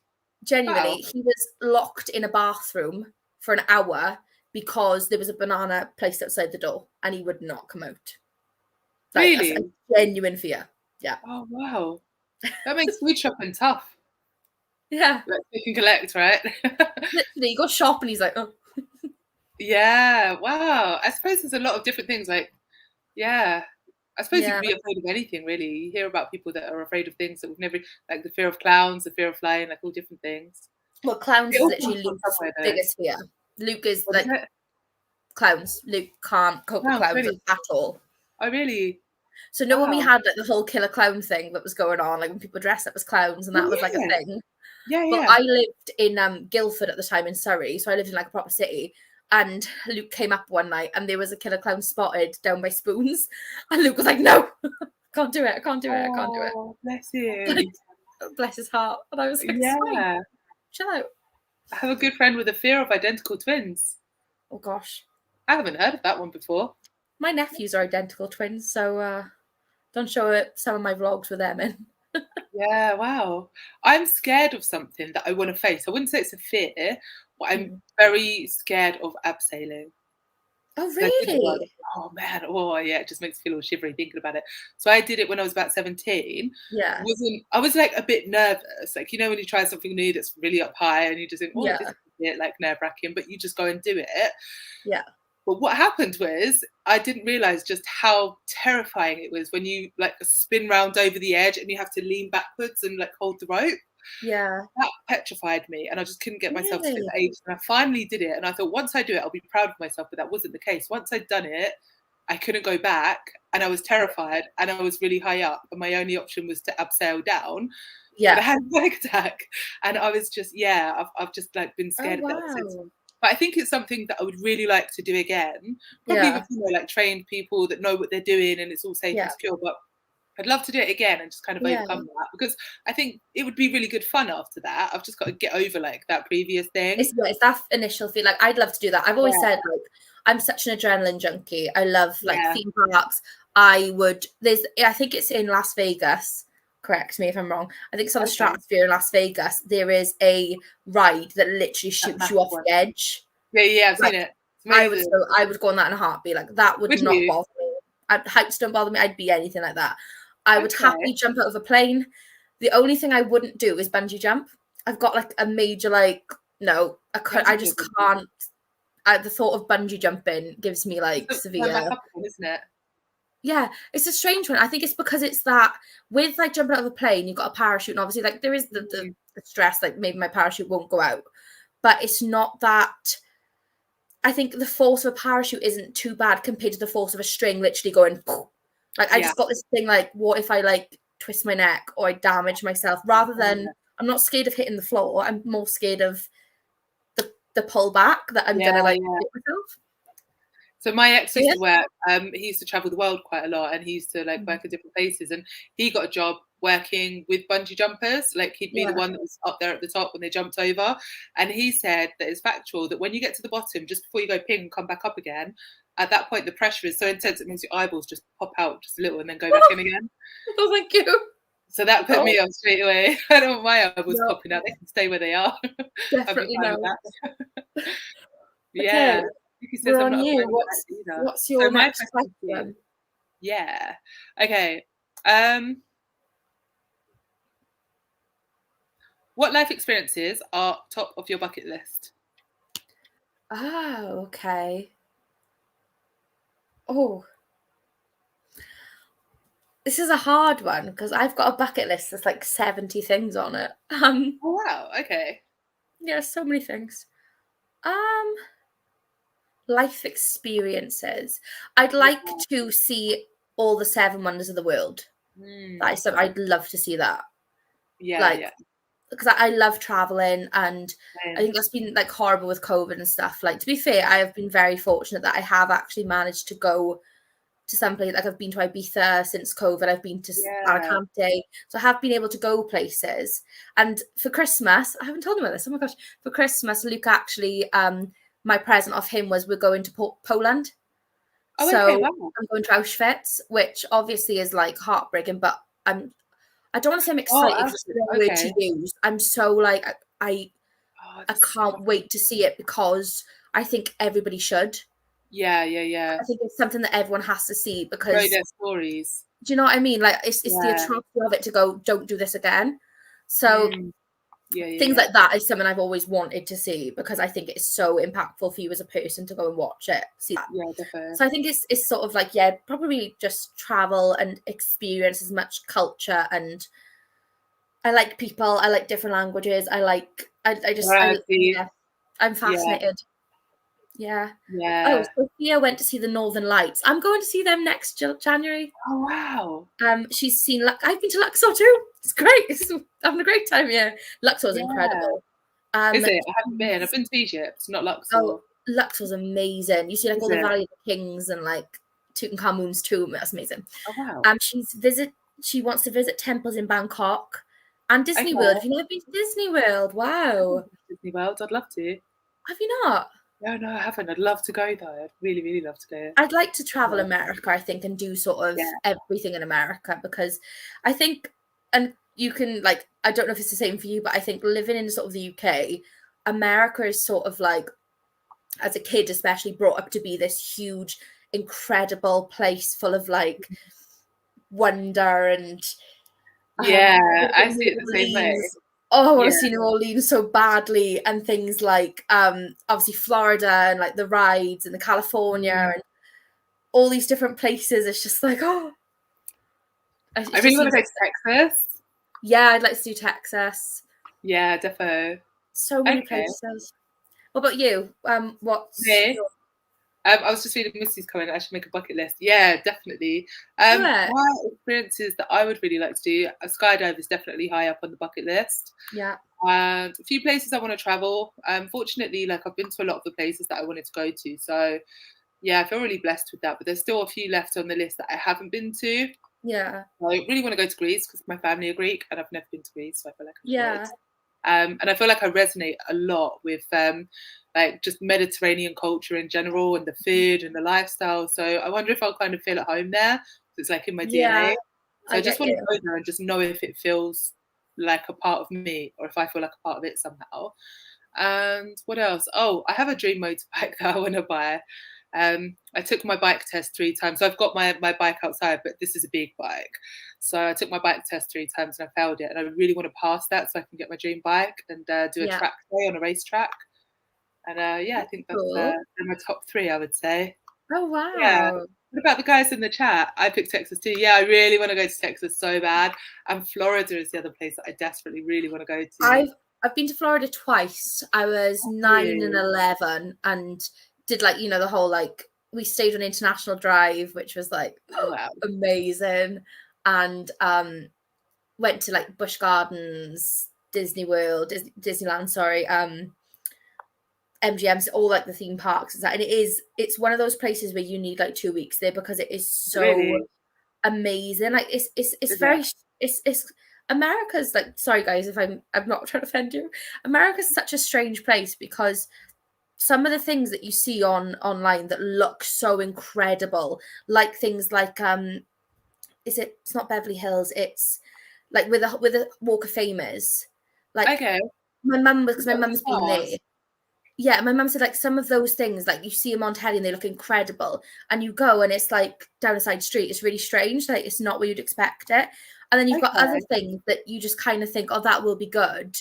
wow. He was locked in a bathroom for an hour because there was a banana placed outside the door and he would not come out. Like, really? That's a genuine fear. Yeah. Oh, wow. That makes food shopping tough. Yeah. Like you can collect, right? Literally, you go shop and he's like, oh. Yeah. Wow. I suppose there's a lot of different things. Like, yeah. I suppose you can be afraid of anything, really. You hear about people that are afraid of things that we've never, like the fear of clowns, the fear of flying, like all different things. Well, clowns is literally Luke's biggest fear. Luke is like clowns. Luke can't cope with clowns at all. Oh, really? So when we had like the whole killer clown thing that was going on, like when people dressed up as clowns and that was like a thing. Yeah. But I lived in Guildford at the time in Surrey, so I lived in like a proper city. And Luke came up one night and there was a killer clown spotted down by Spoons. And Luke was like, no, can't do it. I can't do it. Bless him. Bless his heart. And I was like, yeah, chill out. I have a good friend with a fear of identical twins. Oh, gosh. I haven't heard of that one before. My nephews are identical twins, so don't show it some of my vlogs with them in. Yeah, wow. I'm scared of something that I want to face. I wouldn't say it's a fear, but I'm very scared of abseiling. Oh, really? Oh, man. Oh, yeah. It just makes me feel all shivery thinking about it. So I did it when I was about 17. Yeah. I was like a bit nervous. Like, you know, when you try something new that's really up high and you just think, this is a bit like nerve-wracking, but you just go and do it. Yeah. But what happened was I didn't realize just how terrifying it was when you like spin round over the edge and you have to lean backwards and like hold the rope. Yeah. That petrified me and I just couldn't get myself to the age. And I finally did it. And I thought once I do it, I'll be proud of myself. But that wasn't the case. Once I'd done it, I couldn't go back and I was terrified and I was really high up. And my only option was to abseil down. Yeah. But I had a panic attack. And I was just, I've just like been scared of that since. But I think it's something that I would really like to do again. Probably with like trained people that know what they're doing and it's all safe and secure. But I'd love to do it again and just kind of overcome that because I think it would be really good fun after that. I've just got to get over like that previous thing. It's that initial feel. Like I'd love to do that. I've always said like I'm such an adrenaline junkie. I love like theme parks. I think it's in Las Vegas. Correct me if I'm wrong. I think it's on the Stratosphere in Las Vegas. There is a ride that literally shoots you off the edge. Yeah, I've seen it. I would go on that in a heartbeat. Like that would not bother me. Heights don't bother me. I'd be anything like that. I would happily jump out of a plane. The only thing I wouldn't do is bungee jump. I've got like a major I just can't. The thought of bungee jumping gives me like severe. Isn't it? Yeah, it's a strange one. I think it's because it's that with like jumping out of a plane, you've got a parachute, and obviously like there is the stress, like maybe my parachute won't go out, but it's not that. I think the force of a parachute isn't too bad compared to the force of a string literally going. Like I just got this thing like, what if I like twist my neck or I damage myself? Rather than I'm not scared of hitting the floor. I'm more scared of the pull back that I'm gonna like hit myself. So my ex used to work, he used to travel the world quite a lot and he used to like work at different places and he got a job working with bungee jumpers. Like he'd be the one that was up there at the top when they jumped over. And he said that it's factual that when you get to the bottom, just before you go ping and come back up again, at that point the pressure is so intense it means your eyeballs just pop out just a little and then go back in again. Oh, thank you. So that put me off straight away. I don't want my eyeballs popping out. They can stay where they are. Definitely no. Yeah. Okay. We're on you. What's your next question? Yeah. Okay. What life experiences are top of your bucket list? Oh, okay. Oh, this is a hard one because I've got a bucket list that's like 70 things on it. Oh wow, okay. Yeah, so many things. Life experiences. I'd like to see all the 7 wonders of the world. That is something I'd love to see that. Yeah, Like, yeah. because I love traveling, and I think that's been like horrible with COVID and stuff. Like, to be fair, I have been very fortunate that I have actually managed to go to some place. Like, I've been to Ibiza since COVID. I've been to Alicante, so I have been able to go places. And for Christmas, I haven't told him about this. Oh my gosh! For Christmas, Luke actually, my present of him was we're going to Poland. Oh, So okay, wow. I'm going to Auschwitz, which obviously is like heartbreaking, but I don't want to say I'm excited because it's the wrong word to use. I'm so like I can't wait to see it because I think everybody should. Yeah, yeah, yeah. I think it's something that everyone has to see because Know their stories. do you know what I mean? Like it's the atrocity of it to go, don't do this again. So things like that is something I've always wanted to see because I think it's so impactful for you as a person to go and watch it. See that. Yeah, definitely. So I think it's sort of like, probably just travel and experience as much culture, and I like people, I like different languages, I'm fascinated. Yeah. Oh, Sophia went to see the Northern Lights. I'm going to see them next January. Oh wow. She's seen I've been to Luxor too. It's great. Having a great time here. Luxor's incredible. Is it? I haven't been. I've been to Egypt, not Luxor. Oh, Luxor's amazing. You see all the Valley of the Kings and like Tutankhamun's tomb. That's amazing. Oh wow. She wants to visit temples in Bangkok and Disney World. Have you never been to Disney World? Wow. Disney World, I'd love to. Have you not? No, I haven't. I'd love to go though. I'd really, really love to go. I'd like to travel America, I think, and do sort of everything in America because I think, and you can like, I don't know if it's the same for you, but I think living in sort of the UK, America is sort of like, as a kid especially, brought up to be this huge, incredible place full of like wonder and I see it the same way. Oh, I want to see New Orleans so badly, and things like obviously Florida and like the rides and the California and all these different places. It's just like, I really want to go to Texas. Yeah, I'd like to do Texas. Yeah, defo. So many places. What about you? What's me? I was just reading Missy's comment. I should make a bucket list. Yeah, definitely. My experiences that I would really like to do, a skydive is definitely high up on the bucket list. Yeah. And a few places I want to travel. Fortunately, like I've been to a lot of the places that I wanted to go to. So yeah, I feel really blessed with that. But there's still a few left on the list that I haven't been to. Yeah. I really want to go to Greece because my family are Greek and I've never been to Greece. So I feel like I should. And I feel like I resonate a lot with like just Mediterranean culture in general and the food and the lifestyle. So I wonder if I'll kind of feel at home there. It's like in my DNA. So I just want to go there and just know if it feels like a part of me or if I feel like a part of it somehow. And what else? Oh, I have a dream motorbike that I want to buy. I took my bike test 3 times. So I've got my bike outside, but this is a big bike. So I took my bike test 3 times and I failed it. And I really want to pass that so I can get my dream bike and do a track day on a racetrack. And I think that's my top 3, I would say. Oh, wow. Yeah. What about the guys in the chat? I picked Texas too. Yeah, I really want to go to Texas so bad. And Florida is the other place that I desperately really want to go to. I've been to Florida twice. I was 9 and 11 and did like, the whole like, we stayed on International Drive, which was like amazing. And went to like Busch Gardens, Disney World, Disneyland, sorry, MGMs, all like the theme parks and that. And it's one of those places where you need like 2 weeks there because it is so amazing. Like it's America's like, sorry guys if I'm not trying to offend you. America's such a strange place because some of the things that you see online that look so incredible, like things like it's not Beverly Hills, it's like with a Walk of Fame is. Like my mum, because my mum's been there. Yeah, my mum said like some of those things, like you see them on telly and they look incredible, and you go and it's like down a side street. It's really strange, like it's not where you'd expect it. And then you've got other things that you just kind of think, oh, that will be good,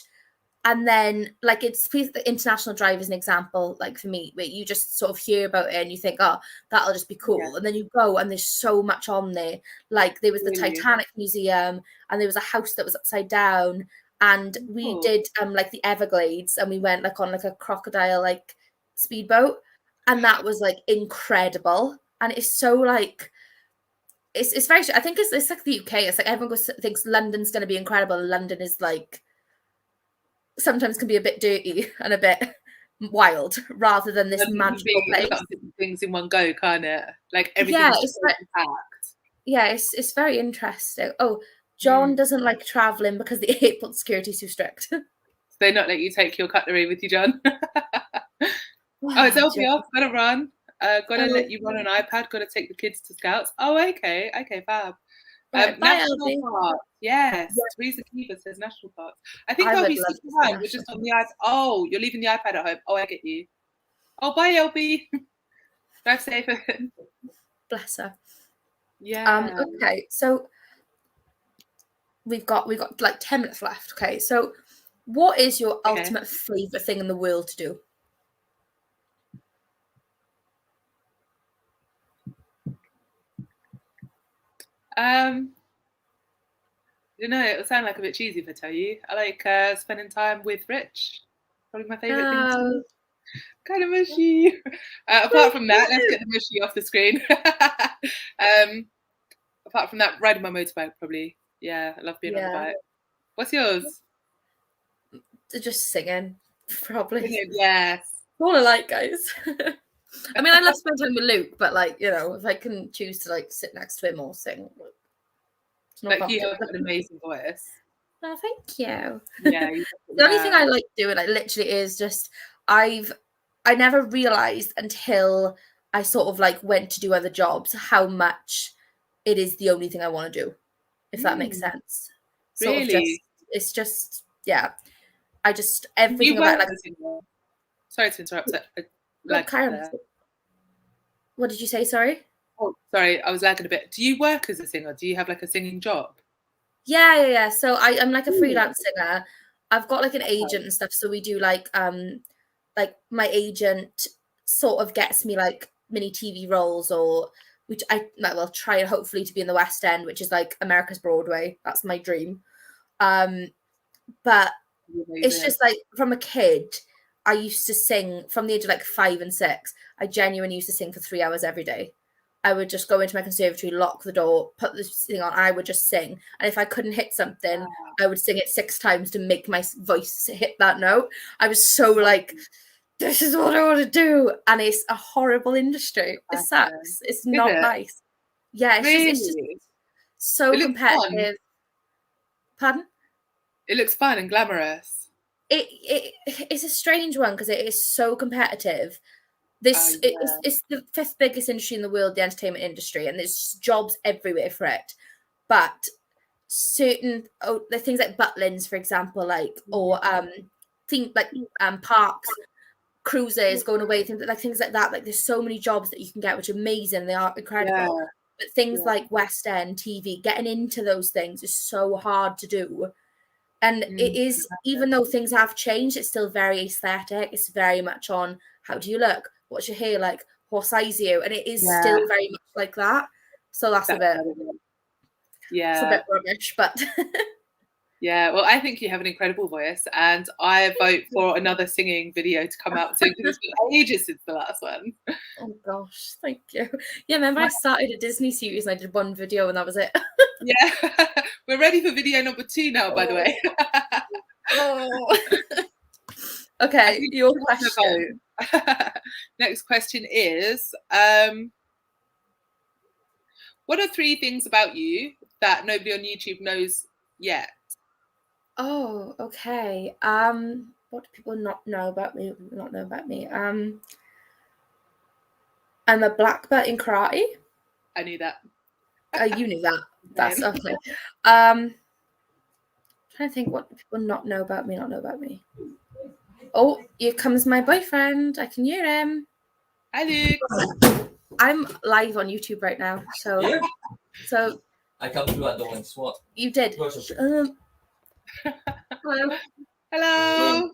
And then, like, it's the international drive is an example, like for me, where you just sort of hear about it and you think, oh, that'll just be cool. Yeah. And then you go and there's so much on there. Like, there was the Titanic Museum, and there was a house that was upside down. And we did like the Everglades, and we went like on like a crocodile like speedboat, and that was like incredible. And it's so like it's very. I think it's like the UK. It's like everyone thinks London's going to be incredible, and London is like sometimes can be a bit dirty and a bit wild, rather than this magical place. Things in one go, can't it? Like everything's packed. Yeah, it's very interesting. Oh, John doesn't like traveling because the airport security is too strict. They not let you take your cutlery with you, John? Oh, it's LP off. Gotta run. Gotta let you run on iPad. Gotta take the kids to Scouts. Oh, okay, fab. Right, national park. Yes. Teresa Kiva says national park. I think I'll be sitting around. We're just on the iPad. Oh, you're leaving the iPad at home. Oh, I get you. Oh, bye, LB. Drive safe. Bless her. Yeah. Okay, so we've got like 10 minutes left. Okay, so what is your ultimate favorite thing in the world to do? You know, it'll sound like a bit cheesy if I tell you. I like spending time with Rich. Probably my favourite thing to do. Kind of mushy. Apart from that, let's get the mushy off the screen. Apart from that, riding my motorbike probably. Yeah, I love being on the bike. What's yours? Just singing, probably. Singing, yes. All I like, guys. I mean, I love spending time with Luke, but like, you know, if I can choose to like sit next to him or sing, like you have an amazing voice. Oh, thank you. Yeah. The only thing I like doing, like, literally is just I never realized until I sort of like went to do other jobs how much it is the only thing I want to do, if that makes sense. Really? It's just I just everything about like. Sorry to interrupt. What did you say? Sorry. Oh, sorry, I was lagging a bit. Do you work as a singer? Do you have like a singing job? Yeah. So I'm like a freelance singer. I've got like an agent and stuff. So we do like my agent sort of gets me like mini TV roles, or which I will try and hopefully to be in the West End, which is like America's Broadway. That's my dream. But it's just like from a kid, I used to sing from the age of like 5 and 6. I genuinely used to sing for 3 hours every day. I would just go into my conservatory, lock the door, put the thing on, I would just sing. And if I couldn't hit something, I would sing it 6 times to make my voice hit that note. I was so like, this is what I want to do. And it's a horrible industry. It sucks. It's not nice. Yeah, it's just so competitive. Pardon? It looks fun and glamorous. It's a strange one because it is so competitive. It's the 5th biggest industry in the world, the entertainment industry, and there's jobs everywhere for it. But certain the things like Butlins, for example, like or parks, cruises, going away, things like that. Like there's so many jobs that you can get, which are amazing. They are incredible. Yeah. But things like West End TV, getting into those things is so hard to do. And it is, even though things have changed, it's still very aesthetic. It's very much on how do you look? What's your hair like? What size are you? And it is still very much like that. So that's a bit, it's a bit rubbish, but. Yeah, well, I think you have an incredible voice, and I vote for another singing video to come out soon because it's been ages since the last one. Oh gosh, thank you. Yeah, remember I started a Disney series and I did one video and that was it. Yeah, we're ready for video number 2 now, by the way. Okay, your question. Next question is, what are 3 things about you that nobody on YouTube knows yet? Oh, okay. What do people not know about me? I'm a black belt in karate. I knew that. You knew that. That's okay. Trying to think what people not know about me. Oh, here comes my boyfriend. I can hear him. Hi, Luke. I'm live on YouTube right now, so I come through that door and swat. You did. Hello. Hello.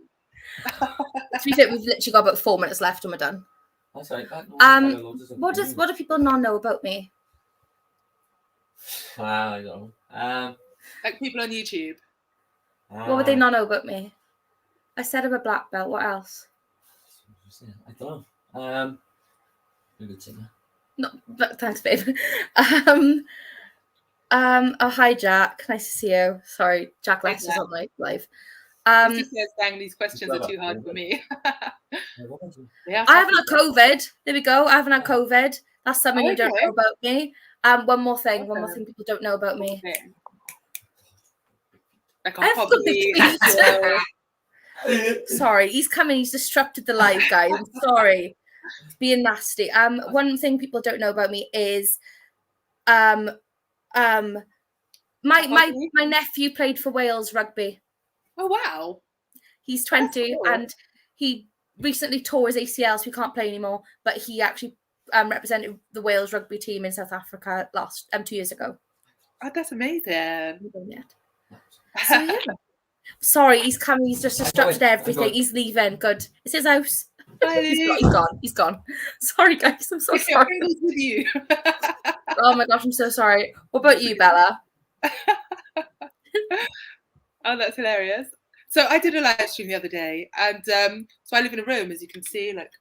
To be fair, we've literally got about 4 minutes left and we're done. That's right. What do people not know about me? I don't know. Like people on YouTube. What would they not know about me? I said I'm a black belt. What else? I don't know. You're a good singer. No, but thanks, babe. Oh, hi, Jack. Nice to see you. Sorry, Jack left us on my live. He says, "Dang, these questions are too hard for me." I haven't had COVID. There we go. I haven't had COVID. That's something you don't know about me. One more thing people don't know about me. Like I have got big Sorry, he's coming. He's disrupted the live, guys. I'm sorry. It's being nasty. One thing people don't know about me is, my nephew played for Wales rugby. Oh wow! He's 20 and he recently tore his ACL, so he can't play anymore. But he actually represented the Wales rugby team in South Africa 2 years ago. Oh, that's amazing. So, yeah. Sorry, he's coming. He's just disrupted everything. He's leaving. Good. It's his house. He's gone. Sorry, guys. I'm so sorry. With you. Oh my gosh, I'm so sorry. What about you, Bella? Oh, that's hilarious. So I did a live stream the other day, and so I live in a room, as you can see, like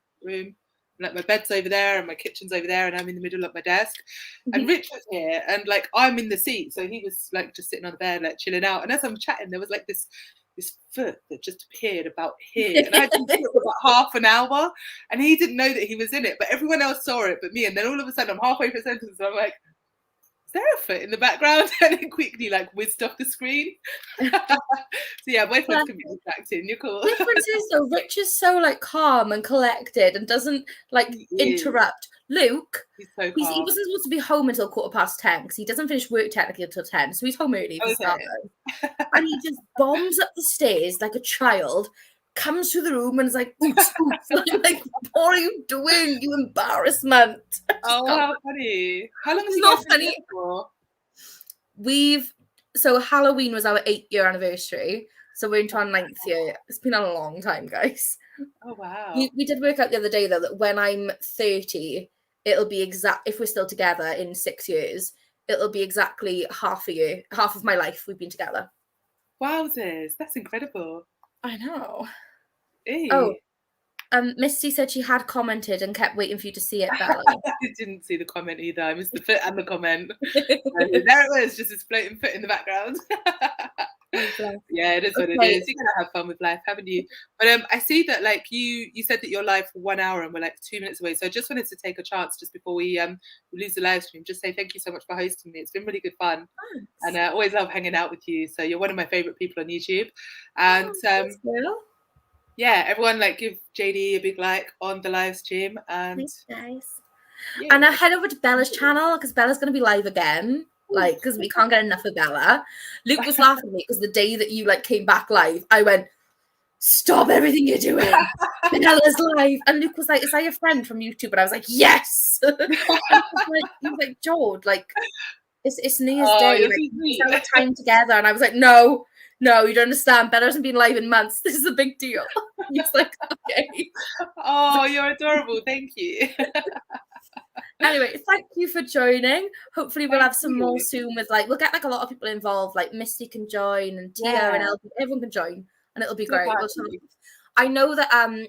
my bed's over there and my kitchen's over there, and I'm in the middle of my desk. And Richard's here, and like I'm in the seat, so he was like just sitting on the bed, like chilling out. And as I'm chatting, there was like this foot that just appeared about here, and I had to see it for about half an hour, and he didn't know that he was in it, but everyone else saw it but me. And then all of a sudden, I'm halfway through a sentence, and I'm like, is there a foot in the background? And it quickly like whizzed off the screen. So yeah, both ones can be distracting. You're cool. The difference is though, Rich is so like calm and collected and doesn't like interrupt. Luke, he's so calm. He wasn't supposed to be home until 10:15 because he doesn't finish work technically until 10, so he's home early for starters. And he just bombs up the stairs like a child, comes to the room and is like, oops, oops. Like, what are you doing, you embarrassment? Oh, how funny. How long has he not funny for? So Halloween was our 8-year anniversary, so we're into our 9th year. It's been a long time, guys. Oh wow. We did work out the other day though that when I'm 30, it'll be exact, if we're still together in 6 years, it'll be exactly half a year, half of my life we've been together. Wowzers, that's incredible. I know. Ew. Oh, Misty said she had commented and kept waiting for you to see it, Bella. I didn't see the comment either. I missed the foot and the comment. There it was, just this floating foot in the background. Yeah, it is what it is. You gotta have fun with life, haven't you? But I see that like you said that you're live for 1 hour and we're like 2 minutes away. So I just wanted to take a chance just before we lose the live stream. Just say thank you so much for hosting me. It's been really good fun. Thanks. And I always love hanging out with you. So you're one of my favorite people on YouTube. And yeah, everyone like give JD a big like on the live stream. And thanks, guys. Yeah. And I head over to Bella's channel because Bella's going to be live again. Like, because we can't get enough of Bella. Luke was laughing at me because the day that you like came back live, I went, stop everything you're doing. Bella's live. And Luke was like, is that your friend from YouTube? And I was like, yes. He was like, George, like, it's New Year's Day. Like, we have time together. And I was like, no, you don't understand. Bella hasn't been live in months. This is a big deal. He was like, okay. Oh, you're adorable. Thank you. Anyway, thank you for joining. Hopefully we'll have some more soon with like, we'll get like a lot of people involved, like Misty can join and Tia and LB, everyone can join and it'll be great. I know that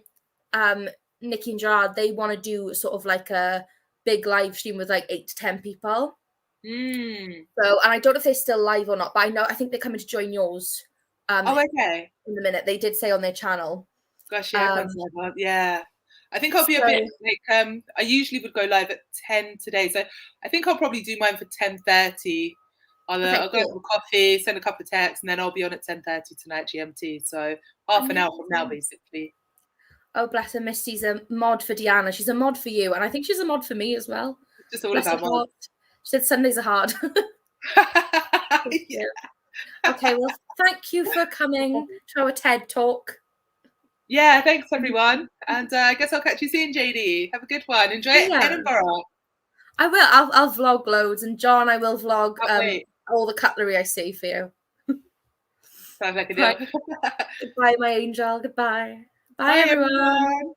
Nikki and Gerard, they want to do sort of like a big live stream with like 8 to 10 people. So, and I don't know if they're still live or not, but I think they're coming to join yours. Okay. In a minute. They did say on their channel. Gosh, yeah, yeah. I think I'll be a bit like I usually would go live at 10 today, so I think I'll probably do mine for 10:30. I'll go for coffee, send a couple of texts, and then I'll be on at 10:30 tonight GMT. So half an hour from now, basically. Oh, bless her. Misty's a mod for Deanna. She's a mod for you, and I think she's a mod for me as well. Just all about mods. She said Sundays are hard. Yeah. Okay, well, thank you for coming to our TED Talk. Yeah, thanks everyone. And I guess I'll catch you soon, JD. Have a good one. Enjoy Edinburgh. I will. I'll vlog loads. And John, I will vlog all the cutlery I see for you. Sounds like a deal. Goodbye, my angel. Goodbye. Bye, Bye, everyone. everyone.